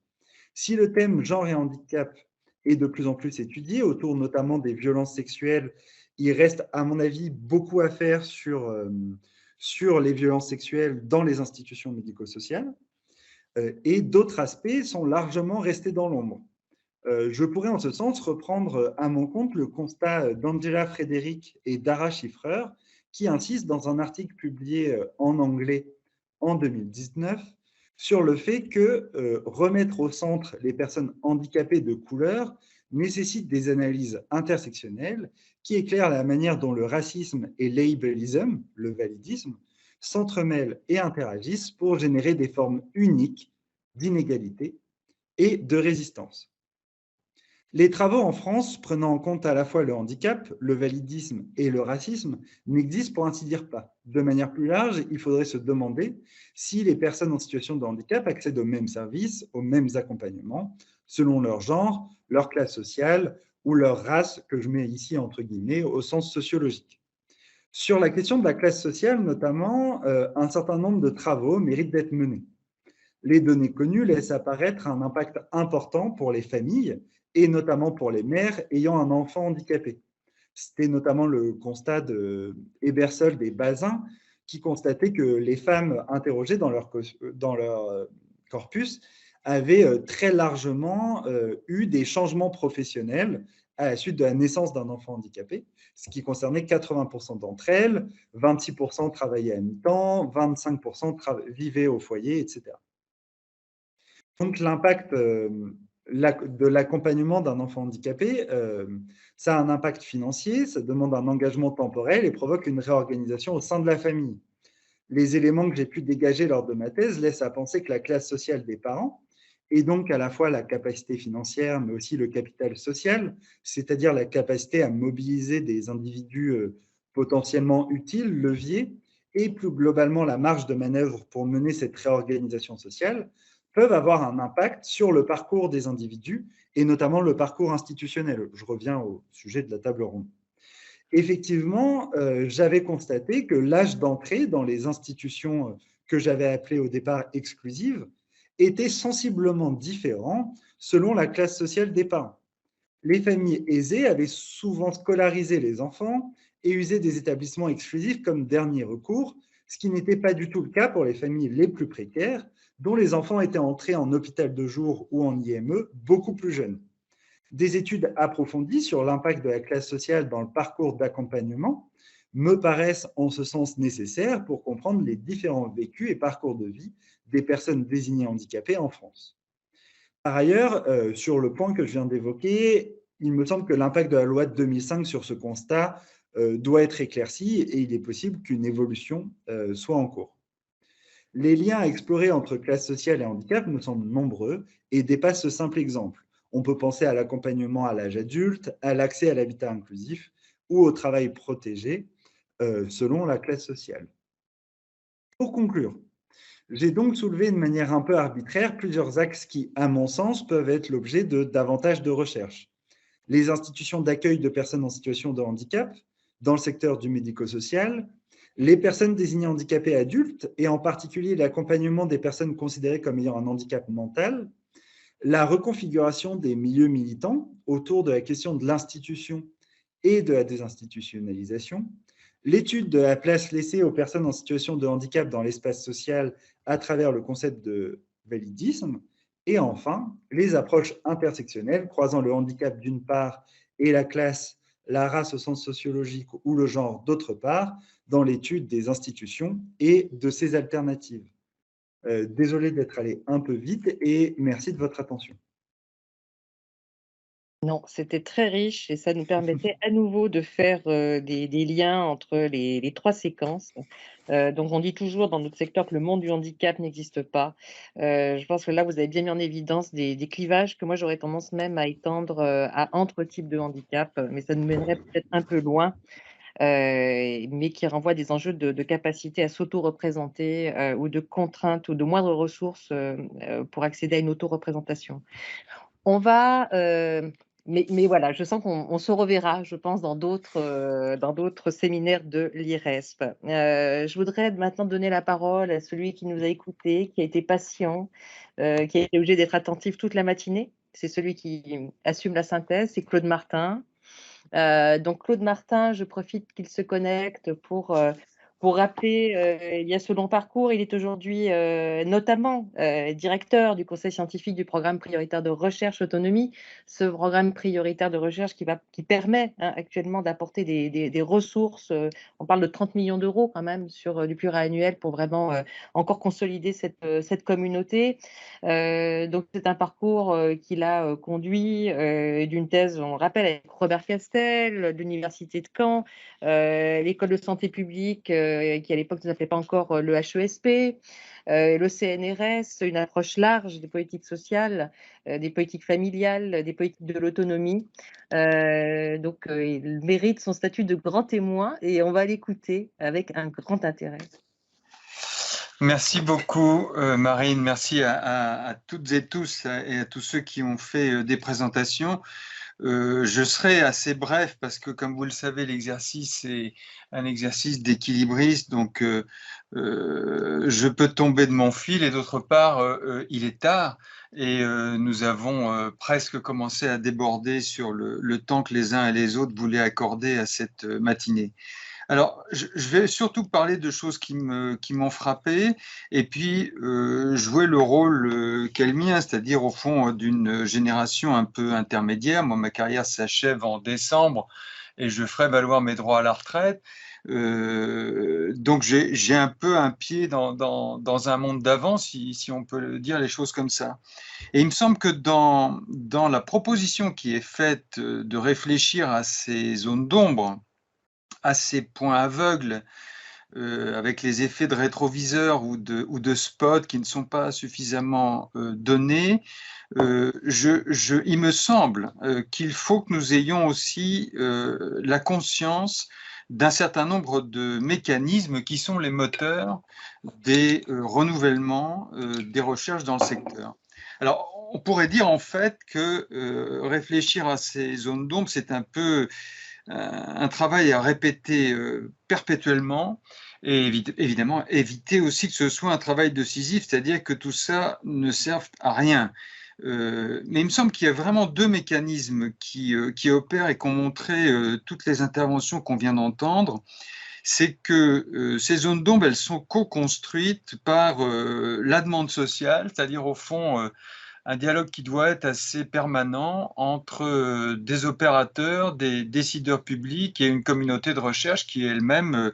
Si le thème genre et handicap est de plus en plus étudié, autour notamment des violences sexuelles, il reste à mon avis beaucoup à faire sur les violences sexuelles dans les institutions médico-sociales, et d'autres aspects sont largement restés dans l'ombre. Je pourrais en ce sens reprendre à mon compte le constat d'Angela Frederick et Dara Schiffer, qui insistent dans un article publié en anglais en 2019 sur le fait que remettre au centre les personnes handicapées de couleur nécessite des analyses intersectionnelles qui éclairent la manière dont le racisme et l'ableism, le validisme, s'entremêlent et interagissent pour générer des formes uniques d'inégalité et de résistance. Les travaux en France, prenant en compte à la fois le handicap, le validisme et le racisme, n'existent pour ainsi dire pas. De manière plus large, il faudrait se demander si les personnes en situation de handicap accèdent aux mêmes services, aux mêmes accompagnements, selon leur genre, leur classe sociale ou leur race, que je mets ici entre guillemets au sens sociologique. Sur la question de la classe sociale notamment, un certain nombre de travaux méritent d'être menés. Les données connues laissent apparaître un impact important pour les familles et notamment pour les mères ayant un enfant handicapé. C'était notamment le constat de Ebersold et Bazin qui constataient que les femmes interrogées dans leur corpus avaient très largement eu des changements professionnels à la suite de la naissance d'un enfant handicapé, ce qui concernait 80% d'entre elles, 26% travaillaient à mi-temps, 25% vivaient au foyer, etc. Donc l'impact de l'accompagnement d'un enfant handicapé, ça a un impact financier, ça demande un engagement temporel et provoque une réorganisation au sein de la famille. Les éléments que j'ai pu dégager lors de ma thèse laissent à penser que la classe sociale des parents, et donc à la fois la capacité financière, mais aussi le capital social, c'est-à-dire la capacité à mobiliser des individus potentiellement utiles, leviers, et plus globalement la marge de manœuvre pour mener cette réorganisation sociale, peuvent avoir un impact sur le parcours des individus, et notamment le parcours institutionnel. Je reviens au sujet de la table ronde. Effectivement, j'avais constaté que l'âge d'entrée dans les institutions que j'avais appelées au départ exclusives était sensiblement différent selon la classe sociale des parents. Les familles aisées avaient souvent scolarisé les enfants et usé des établissements exclusifs comme dernier recours, ce qui n'était pas du tout le cas pour les familles les plus précaires, dont les enfants étaient entrés en hôpital de jour ou en IME beaucoup plus jeunes. Des études approfondies sur l'impact de la classe sociale dans le parcours d'accompagnement me paraissent en ce sens nécessaires pour comprendre les différents vécus et parcours de vie des personnes désignées handicapées en France. Par ailleurs, sur le point que je viens d'évoquer, il me semble que l'impact de la loi de 2005 sur ce constat doit être éclairci et il est possible qu'une évolution soit en cours. Les liens à explorer entre classe sociale et handicap me semblent nombreux et dépassent ce simple exemple. On peut penser à l'accompagnement à l'âge adulte, à l'accès à l'habitat inclusif ou au travail protégé selon la classe sociale. Pour conclure, j'ai donc soulevé de manière un peu arbitraire plusieurs axes qui, à mon sens, peuvent être l'objet de davantage de recherches. Les institutions d'accueil de personnes en situation de handicap dans le secteur du médico-social, les personnes désignées handicapées adultes et en particulier l'accompagnement des personnes considérées comme ayant un handicap mental, la reconfiguration des milieux militants autour de la question de l'institution et de la désinstitutionnalisation, l'étude de la place laissée aux personnes en situation de handicap dans l'espace social à travers le concept de validisme, et enfin, les approches intersectionnelles croisant le handicap d'une part et la classe, la race au sens sociologique ou le genre d'autre part, dans l'étude des institutions et de ses alternatives. Désolé d'être allé un peu vite et merci de votre attention. Non, c'était très riche et ça nous permettait à nouveau de faire des liens entre les 3 séquences. Donc on dit toujours dans notre secteur que le monde du handicap n'existe pas. Je pense que là, vous avez bien mis en évidence des clivages que moi j'aurais tendance même à étendre à entre types de handicap, mais ça nous mènerait peut-être un peu loin, mais qui renvoie à des enjeux de capacité à s'auto-représenter ou de contraintes ou de moindres ressources pour accéder à une auto-représentation. On va, mais voilà, je sens qu'on se reverra, je pense, dans d'autres séminaires de l'IRESP. Je voudrais maintenant donner la parole à celui qui nous a écoutés, qui a été patient, qui a été obligé d'être attentif toute la matinée. C'est celui qui assume la synthèse, c'est Claude Martin. Donc Claude Martin, je profite qu'il se connecte pour rappeler, il y a ce long parcours. Il est aujourd'hui notamment directeur du conseil scientifique du programme prioritaire de recherche autonomie, ce programme prioritaire de recherche qui permet actuellement d'apporter des ressources. On parle de 30 millions d'euros quand même sur du pluriannuel pour vraiment encore consolider cette communauté. Donc c'est un parcours qu'il a conduit d'une thèse, on rappelle, avec Robert Castel, de l'Université de Caen, l'école de santé publique qui à l'époque ne s'appelait pas encore le HESP, le CNRS, une approche large des politiques sociales, des politiques familiales, des politiques de l'autonomie. Donc il mérite son statut de grand témoin et on va l'écouter avec un grand intérêt. Merci beaucoup Marine, merci à toutes et tous et à tous ceux qui ont fait des présentations. Je serai assez bref parce que, comme vous le savez, l'exercice est un exercice d'équilibriste, donc je peux tomber de mon fil et d'autre part, il est tard et nous avons presque commencé à déborder sur le temps que les uns et les autres voulaient accorder à cette matinée. Alors, je vais surtout parler de choses qui m'ont frappé et puis jouer le rôle qu'est le mien, c'est-à-dire au fond d'une génération un peu intermédiaire. Moi, ma carrière s'achève en décembre et je ferai valoir mes droits à la retraite. Donc, j'ai un peu un pied dans un monde d'avant, si on peut dire les choses comme ça. Et il me semble que dans la proposition qui est faite de réfléchir à ces zones d'ombre, à ces points aveugles, avec les effets de rétroviseur ou de spot qui ne sont pas suffisamment donnés, il me semble qu'il faut que nous ayons aussi la conscience d'un certain nombre de mécanismes qui sont les moteurs des renouvellements des recherches dans le secteur. Alors, on pourrait dire en fait que réfléchir à ces zones d'ombre, c'est un peu un travail à répéter perpétuellement et évidemment éviter aussi que ce soit un travail de Sisyphe, c'est-à-dire que tout ça ne serve à rien. Mais il me semble qu'il y a vraiment deux mécanismes qui opèrent et qui ont montré toutes les interventions qu'on vient d'entendre. C'est que ces zones d'ombre, elles sont co-construites par la demande sociale, c'est-à-dire au fond un dialogue qui doit être assez permanent entre des opérateurs, des décideurs publics et une communauté de recherche qui est elle-même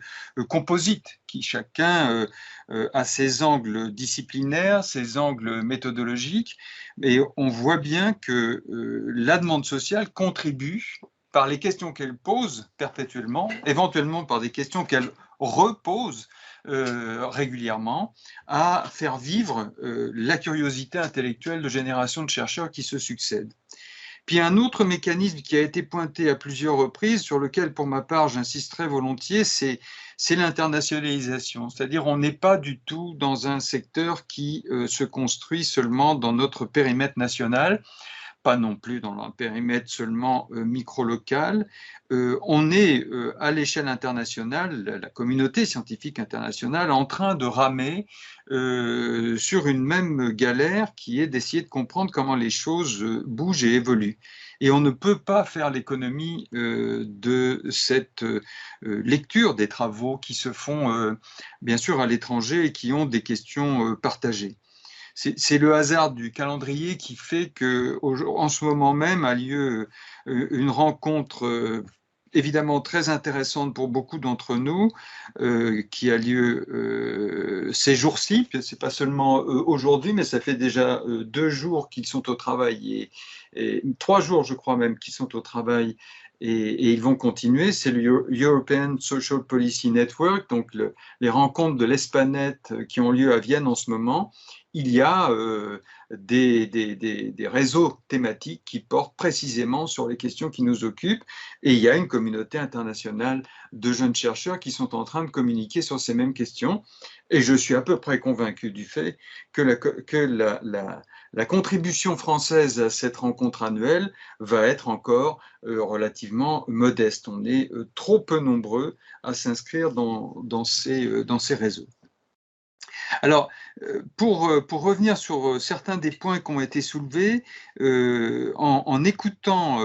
composite, qui chacun a ses angles disciplinaires, ses angles méthodologiques. Et on voit bien que la demande sociale contribue par les questions qu'elle pose perpétuellement, éventuellement par des questions qu'elle repose régulièrement, à faire vivre la curiosité intellectuelle de générations de chercheurs qui se succèdent. Puis un autre mécanisme qui a été pointé à plusieurs reprises, sur lequel pour ma part j'insisterai volontiers, c'est l'internationalisation. C'est-à-dire on n'est pas du tout dans un secteur qui se construit seulement dans notre périmètre national, pas non plus dans un périmètre seulement micro-local. On est à l'échelle internationale, la communauté scientifique internationale, en train de ramer sur une même galère qui est d'essayer de comprendre comment les choses bougent et évoluent. Et on ne peut pas faire l'économie de cette lecture des travaux qui se font bien sûr à l'étranger et qui ont des questions partagées. C'est le hasard du calendrier qui fait qu'en ce moment même a lieu une rencontre évidemment très intéressante pour beaucoup d'entre nous, qui a lieu ces jours-ci. C'est pas seulement aujourd'hui, mais ça fait déjà 2 jours qu'ils sont au travail et 3 jours, je crois même, qu'ils sont au travail. Et ils vont continuer, c'est le European Social Policy Network, donc les rencontres de l'ESPANET qui ont lieu à Vienne en ce moment. Il y a des réseaux thématiques qui portent précisément sur les questions qui nous occupent et il y a une communauté internationale de jeunes chercheurs qui sont en train de communiquer sur ces mêmes questions et je suis à peu près convaincu du fait que la contribution française à cette rencontre annuelle va être encore relativement modeste. On est trop peu nombreux à s'inscrire dans ces réseaux. Alors, pour revenir sur certains des points qui ont été soulevés, en écoutant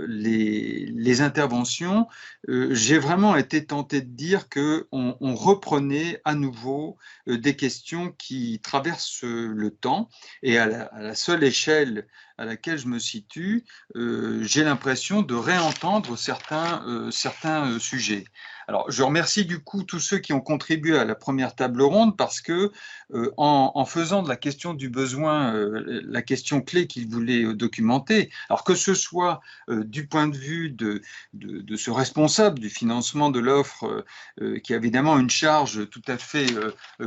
les interventions, j'ai vraiment été tenté de dire qu'on reprenait à nouveau des questions qui traversent le temps et à la seule échelle à laquelle je me situe, j'ai l'impression de réentendre certains sujets. Alors, je remercie du coup tous ceux qui ont contribué à la première table ronde parce que en faisant de la question du besoin la question clé qu'ils voulaient documenter, alors que ce soit du point de vue de ce responsable du financement de l'offre qui a évidemment une charge tout à fait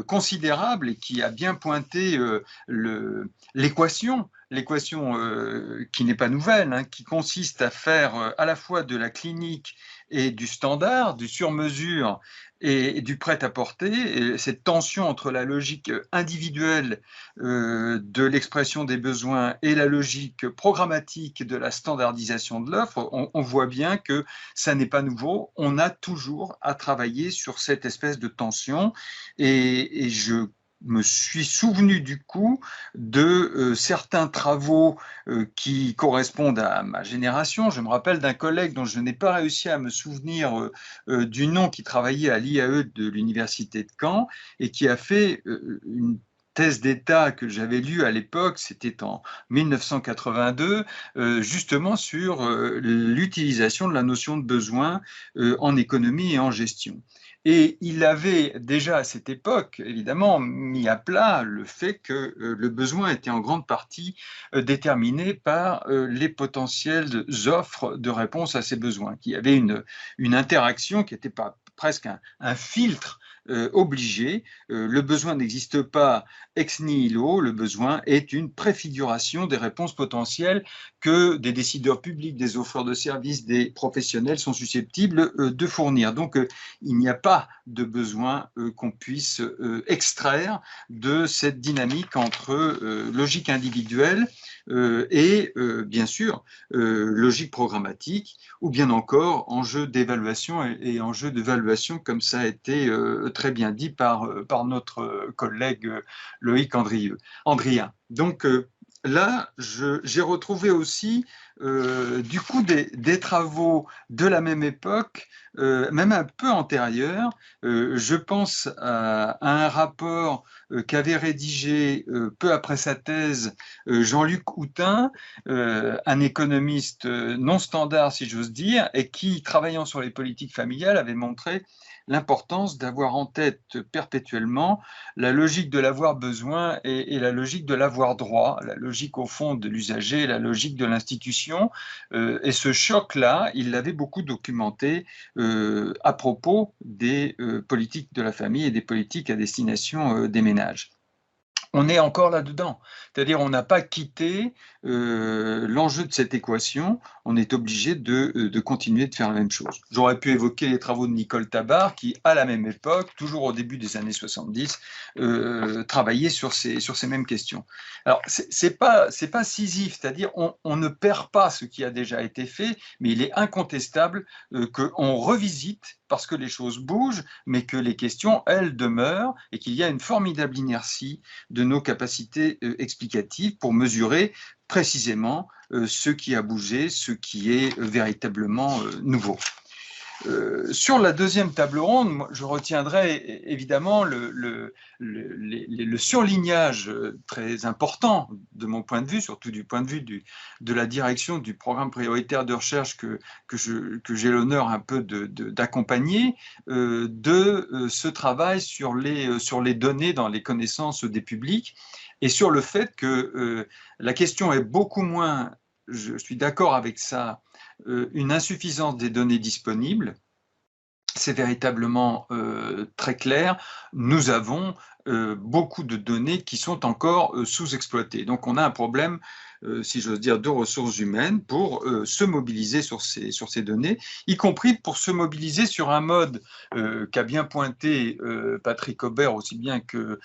considérable et qui a bien pointé l'équation qui n'est pas nouvelle, hein, qui consiste à faire à la fois de la clinique et du standard, du sur-mesure et du prêt-à-porter, cette tension entre la logique individuelle de l'expression des besoins et la logique programmatique de la standardisation de l'offre, on voit bien que ça n'est pas nouveau. On a toujours à travailler sur cette espèce de tension, et je me suis souvenu du coup de certains travaux qui correspondent à ma génération. Je me rappelle d'un collègue dont je n'ai pas réussi à me souvenir du nom, qui travaillait à l'IAE de l'université de Caen et qui a fait une thèse d'État que j'avais lue à l'époque, c'était en 1982, justement sur l'utilisation de la notion de besoin en économie et en gestion. Et il avait déjà à cette époque, évidemment, mis à plat le fait que le besoin était en grande partie déterminé par les potentielles offres de réponse à ces besoins, qu'il y avait une interaction qui était pas presque un filtre obligé. Le besoin n'existe pas ex nihilo, le besoin est une préfiguration des réponses potentielles que des décideurs publics, des offreurs de services, des professionnels sont susceptibles de fournir. Donc, il n'y a pas de besoin qu'on puisse extraire de cette dynamique entre logique individuelle et bien sûr logique programmatique, ou bien encore enjeu d'évaluation et enjeu d'évaluation, comme ça a été très bien dit par notre collègue Loïc Andrien. Donc là, j'ai retrouvé aussi du coup des travaux de la même époque, même un peu antérieurs. Je pense à un rapport qu'avait rédigé peu après sa thèse Jean-Luc Houtin, un économiste non standard si j'ose dire, et qui, travaillant sur les politiques familiales, avait montré l'importance d'avoir en tête perpétuellement la logique de l'avoir besoin et la logique de l'avoir droit, la logique au fond de l'usager, la logique de l'institution. Et ce choc-là, il l'avait beaucoup documenté à propos des politiques de la famille et des politiques à destination des ménages. On est encore là-dedans, c'est-à-dire on n'a pas quitté l'enjeu de cette équation, on est obligé de continuer de faire la même chose. J'aurais pu évoquer les travaux de Nicole Tabar qui, à la même époque, toujours au début des années 70, travaillait sur ces mêmes questions. Alors, c'est pas Sisyphe, c'est-à-dire on ne perd pas ce qui a déjà été fait, mais il est incontestable qu'on revisite parce que les choses bougent, mais que les questions, elles, demeurent, et qu'il y a une formidable inertie de nos capacités explicatives pour mesurer précisément ce qui a bougé, ce qui est véritablement nouveau. Sur la deuxième table ronde, je retiendrai évidemment le surlignage très important de mon point de vue, surtout du point de vue de la direction du programme prioritaire de recherche que j'ai l'honneur un peu d'accompagner, de ce travail sur les données dans les connaissances des publics, et sur le fait que la question est beaucoup moins, je suis d'accord avec ça, une insuffisance des données disponibles. C'est véritablement très clair. Nous avons beaucoup de données qui sont encore sous-exploitées. Donc on a un problème, si j'ose dire, de ressources humaines pour se mobiliser sur ces données, y compris pour se mobiliser sur un mode qu'a bien pointé Patrick Aubert aussi bien que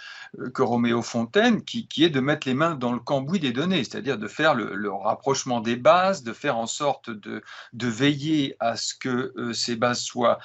Roméo Fontaine, qui est de mettre les mains dans le cambouis des données, c'est-à-dire de faire le rapprochement des bases, de faire en sorte de veiller à ce que ces bases soient,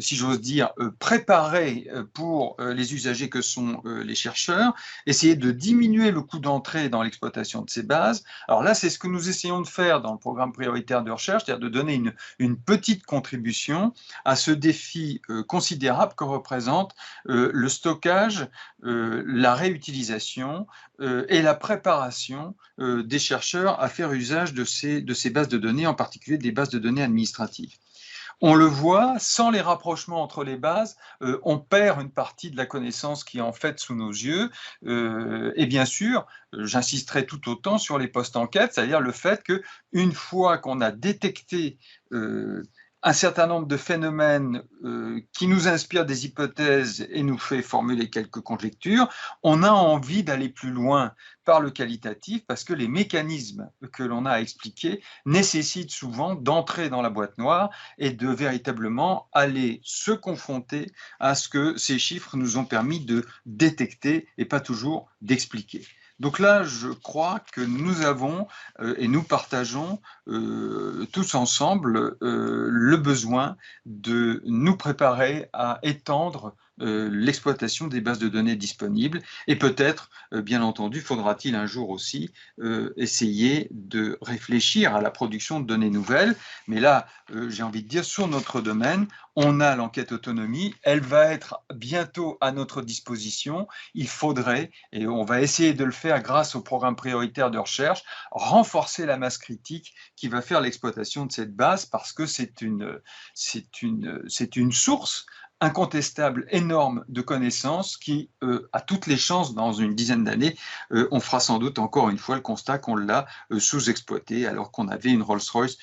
si j'ose dire, préparées pour les usagers que sont les chercheurs, essayer de diminuer le coût d'entrée dans l'exploitation de ces bases. Alors là, c'est ce que nous essayons de faire dans le programme prioritaire de recherche, c'est-à-dire de donner une petite contribution à ce défi considérable que représente le stockage, la réutilisation et la préparation des chercheurs à faire usage de ces bases de données, en particulier des bases de données administratives. On le voit, sans les rapprochements entre les bases, on perd une partie de la connaissance qui est en fait sous nos yeux. Et bien sûr, j'insisterai tout autant sur les post-enquêtes, c'est-à-dire le fait qu'une fois qu'on a détecté un certain nombre de phénomènes qui nous inspirent des hypothèses et nous fait formuler quelques conjectures, on a envie d'aller plus loin par le qualitatif parce que les mécanismes que l'on a expliqués nécessitent souvent d'entrer dans la boîte noire et de véritablement aller se confronter à ce que ces chiffres nous ont permis de détecter et pas toujours d'expliquer. Donc là, je crois que nous avons et nous partageons tous ensemble le besoin de nous préparer à étendre l'exploitation des bases de données disponibles et peut-être, bien entendu, faudra-t-il un jour aussi essayer de réfléchir à la production de données nouvelles. Mais là, j'ai envie de dire, sur notre domaine, on a l'enquête autonomie, elle va être bientôt à notre disposition. Il faudrait, et on va essayer de le faire grâce au programme prioritaire de recherche, renforcer la masse critique qui va faire l'exploitation de cette base parce que c'est une source incontestable, énorme de connaissances qui a toutes les chances dans une dizaine d'années. On fera sans doute encore une fois le constat qu'on l'a sous-exploité alors qu'on avait une Rolls-Royce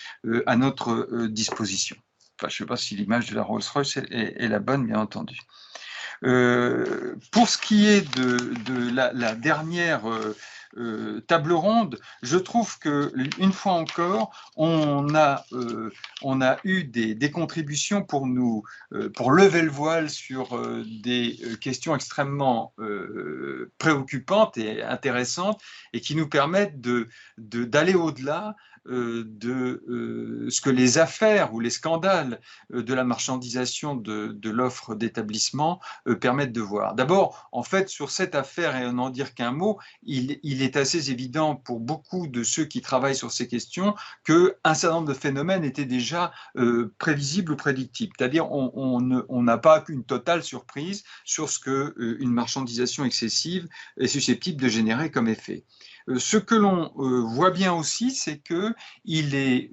à notre disposition. Enfin, je ne sais pas si l'image de la Rolls-Royce est la bonne, bien entendu. Pour ce qui est de la dernière table ronde, je trouve que une fois encore, on a eu des contributions pour lever le voile sur des questions extrêmement préoccupantes et intéressantes et qui nous permettent d'aller au-delà de ce que les affaires ou les scandales de la marchandisation de l'offre d'établissement permettent de voir. D'abord, en fait, sur cette affaire, et n'en dire qu'un mot, il est assez évident pour beaucoup de ceux qui travaillent sur ces questions qu'un certain nombre de phénomènes étaient déjà prévisibles ou prédictibles. C'est-à-dire on n'a pas une totale surprise sur ce qu'une marchandisation excessive est susceptible de générer comme effet. Ce que l'on voit bien aussi, c'est qu'il est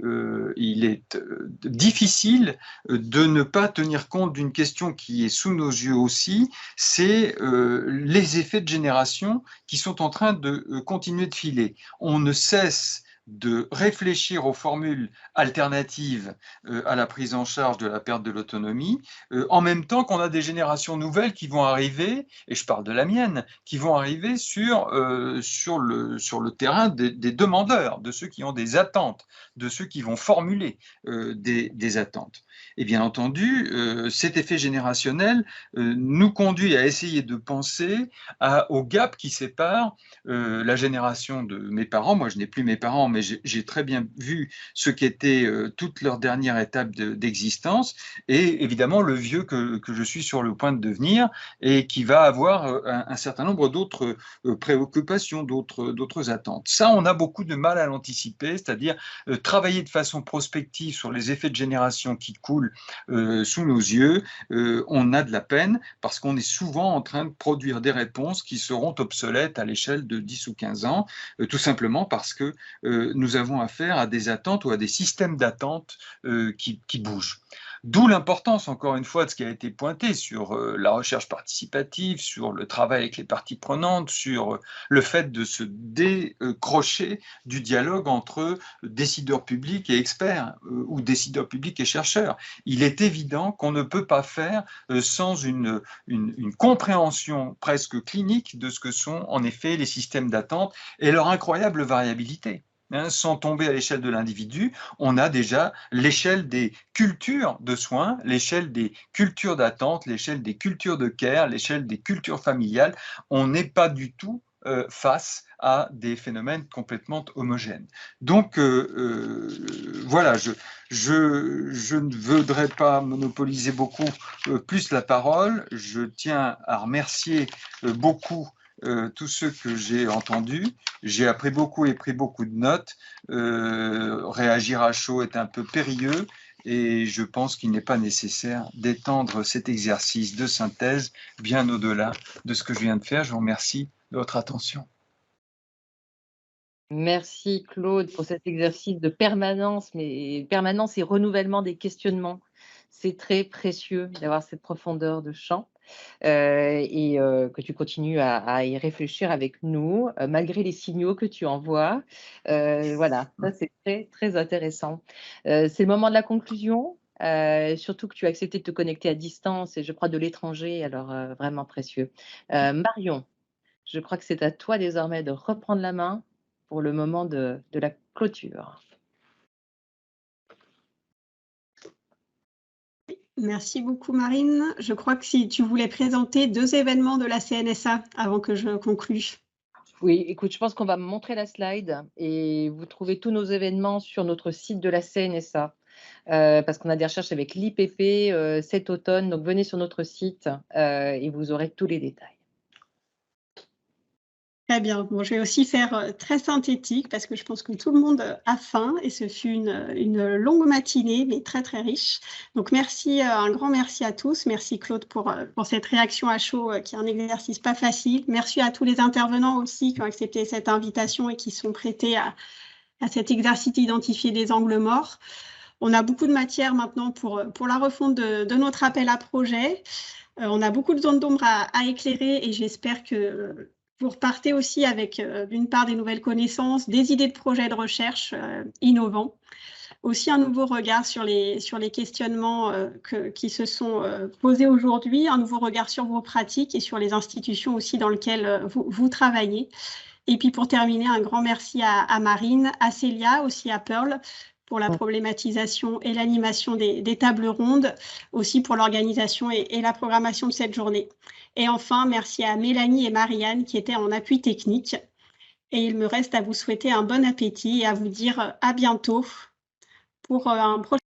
difficile de ne pas tenir compte d'une question qui est sous nos yeux aussi, c'est les effets de génération qui sont en train de continuer de filer. On ne cesse de réfléchir aux formules alternatives à la prise en charge de la perte de l'autonomie, en même temps qu'on a des générations nouvelles qui vont arriver, et je parle de la mienne, qui vont arriver sur le terrain des demandeurs, de ceux qui ont des attentes, de ceux qui vont formuler des attentes. Et bien entendu, cet effet générationnel nous conduit à essayer de penser au gap qui sépare la génération de mes parents. Moi, je n'ai plus mes parents, mais j'ai très bien vu ce qu'était toute leur dernière étape d'existence et évidemment le vieux que je suis sur le point de devenir et qui va avoir un certain nombre d'autres préoccupations, d'autres attentes. Ça, on a beaucoup de mal à l'anticiper, c'est-à-dire travailler de façon prospective sur les effets de génération qui coulent sous nos yeux. On a de la peine parce qu'on est souvent en train de produire des réponses qui seront obsolètes à l'échelle de 10 ou 15 ans, tout simplement parce que nous avons affaire à des attentes ou à des systèmes d'attente qui bougent. D'où l'importance, encore une fois, de ce qui a été pointé sur la recherche participative, sur le travail avec les parties prenantes, sur le fait de se décrocher du dialogue entre décideurs publics et experts ou décideurs publics et chercheurs. Il est évident qu'on ne peut pas faire sans une compréhension presque clinique de ce que sont en effet les systèmes d'attente et leur incroyable variabilité. Sans tomber à l'échelle de l'individu, on a déjà l'échelle des cultures de soins, l'échelle des cultures d'attente, l'échelle des cultures de care, l'échelle des cultures familiales. On n'est pas du tout face à des phénomènes complètement homogènes. Donc voilà, je ne voudrais pas monopoliser beaucoup plus la parole. Je tiens à remercier beaucoup tous ceux que j'ai entendus. J'ai appris beaucoup et pris beaucoup de notes. Réagir à chaud est un peu périlleux et je pense qu'il n'est pas nécessaire d'étendre cet exercice de synthèse bien au-delà de ce que je viens de faire. Je vous remercie de votre attention. Merci Claude pour cet exercice de permanence, mais permanence et renouvellement des questionnements. C'est très précieux d'avoir cette profondeur de champ. Et que tu continues à y réfléchir avec nous, malgré les signaux que tu envoies. Voilà, ça c'est très, très intéressant. C'est le moment de la conclusion. surtout que tu as accepté de te connecter à distance et je crois de l'étranger, alors vraiment précieux. Marion, je crois que c'est à toi désormais de reprendre la main pour le moment de la clôture. Merci beaucoup Marine. Je crois que si tu voulais présenter 2 événements de la CNSA avant que je conclue. Oui, écoute, je pense qu'on va montrer la slide et vous trouvez tous nos événements sur notre site de la CNSA. Parce qu'on a des recherches avec l'IPP cet automne, donc venez sur notre site et vous aurez tous les détails. Très bien. Bon, je vais aussi faire très synthétique parce que je pense que tout le monde a faim et ce fut une longue matinée, mais très, très riche. Donc, merci, un grand merci à tous. Merci Claude pour cette réaction à chaud qui est un exercice pas facile. Merci à tous les intervenants aussi qui ont accepté cette invitation et qui sont prêtés à cet exercice d'identifier des angles morts. On a beaucoup de matière maintenant pour la refonte de notre appel à projet. On a beaucoup de zones d'ombre à éclairer et j'espère que vous repartez aussi avec, d'une part, des nouvelles connaissances, des idées de projets de recherche innovants, aussi un nouveau regard sur les questionnements qui se sont posés aujourd'hui, un nouveau regard sur vos pratiques et sur les institutions aussi dans lesquelles vous travaillez. Et puis pour terminer, un grand merci à Marine, à Célia, aussi à Pearl, pour la problématisation et l'animation des tables rondes, aussi pour l'organisation et la programmation de cette journée. Et enfin, merci à Mélanie et Marianne qui étaient en appui technique. Et il me reste à vous souhaiter un bon appétit et à vous dire à bientôt pour un prochain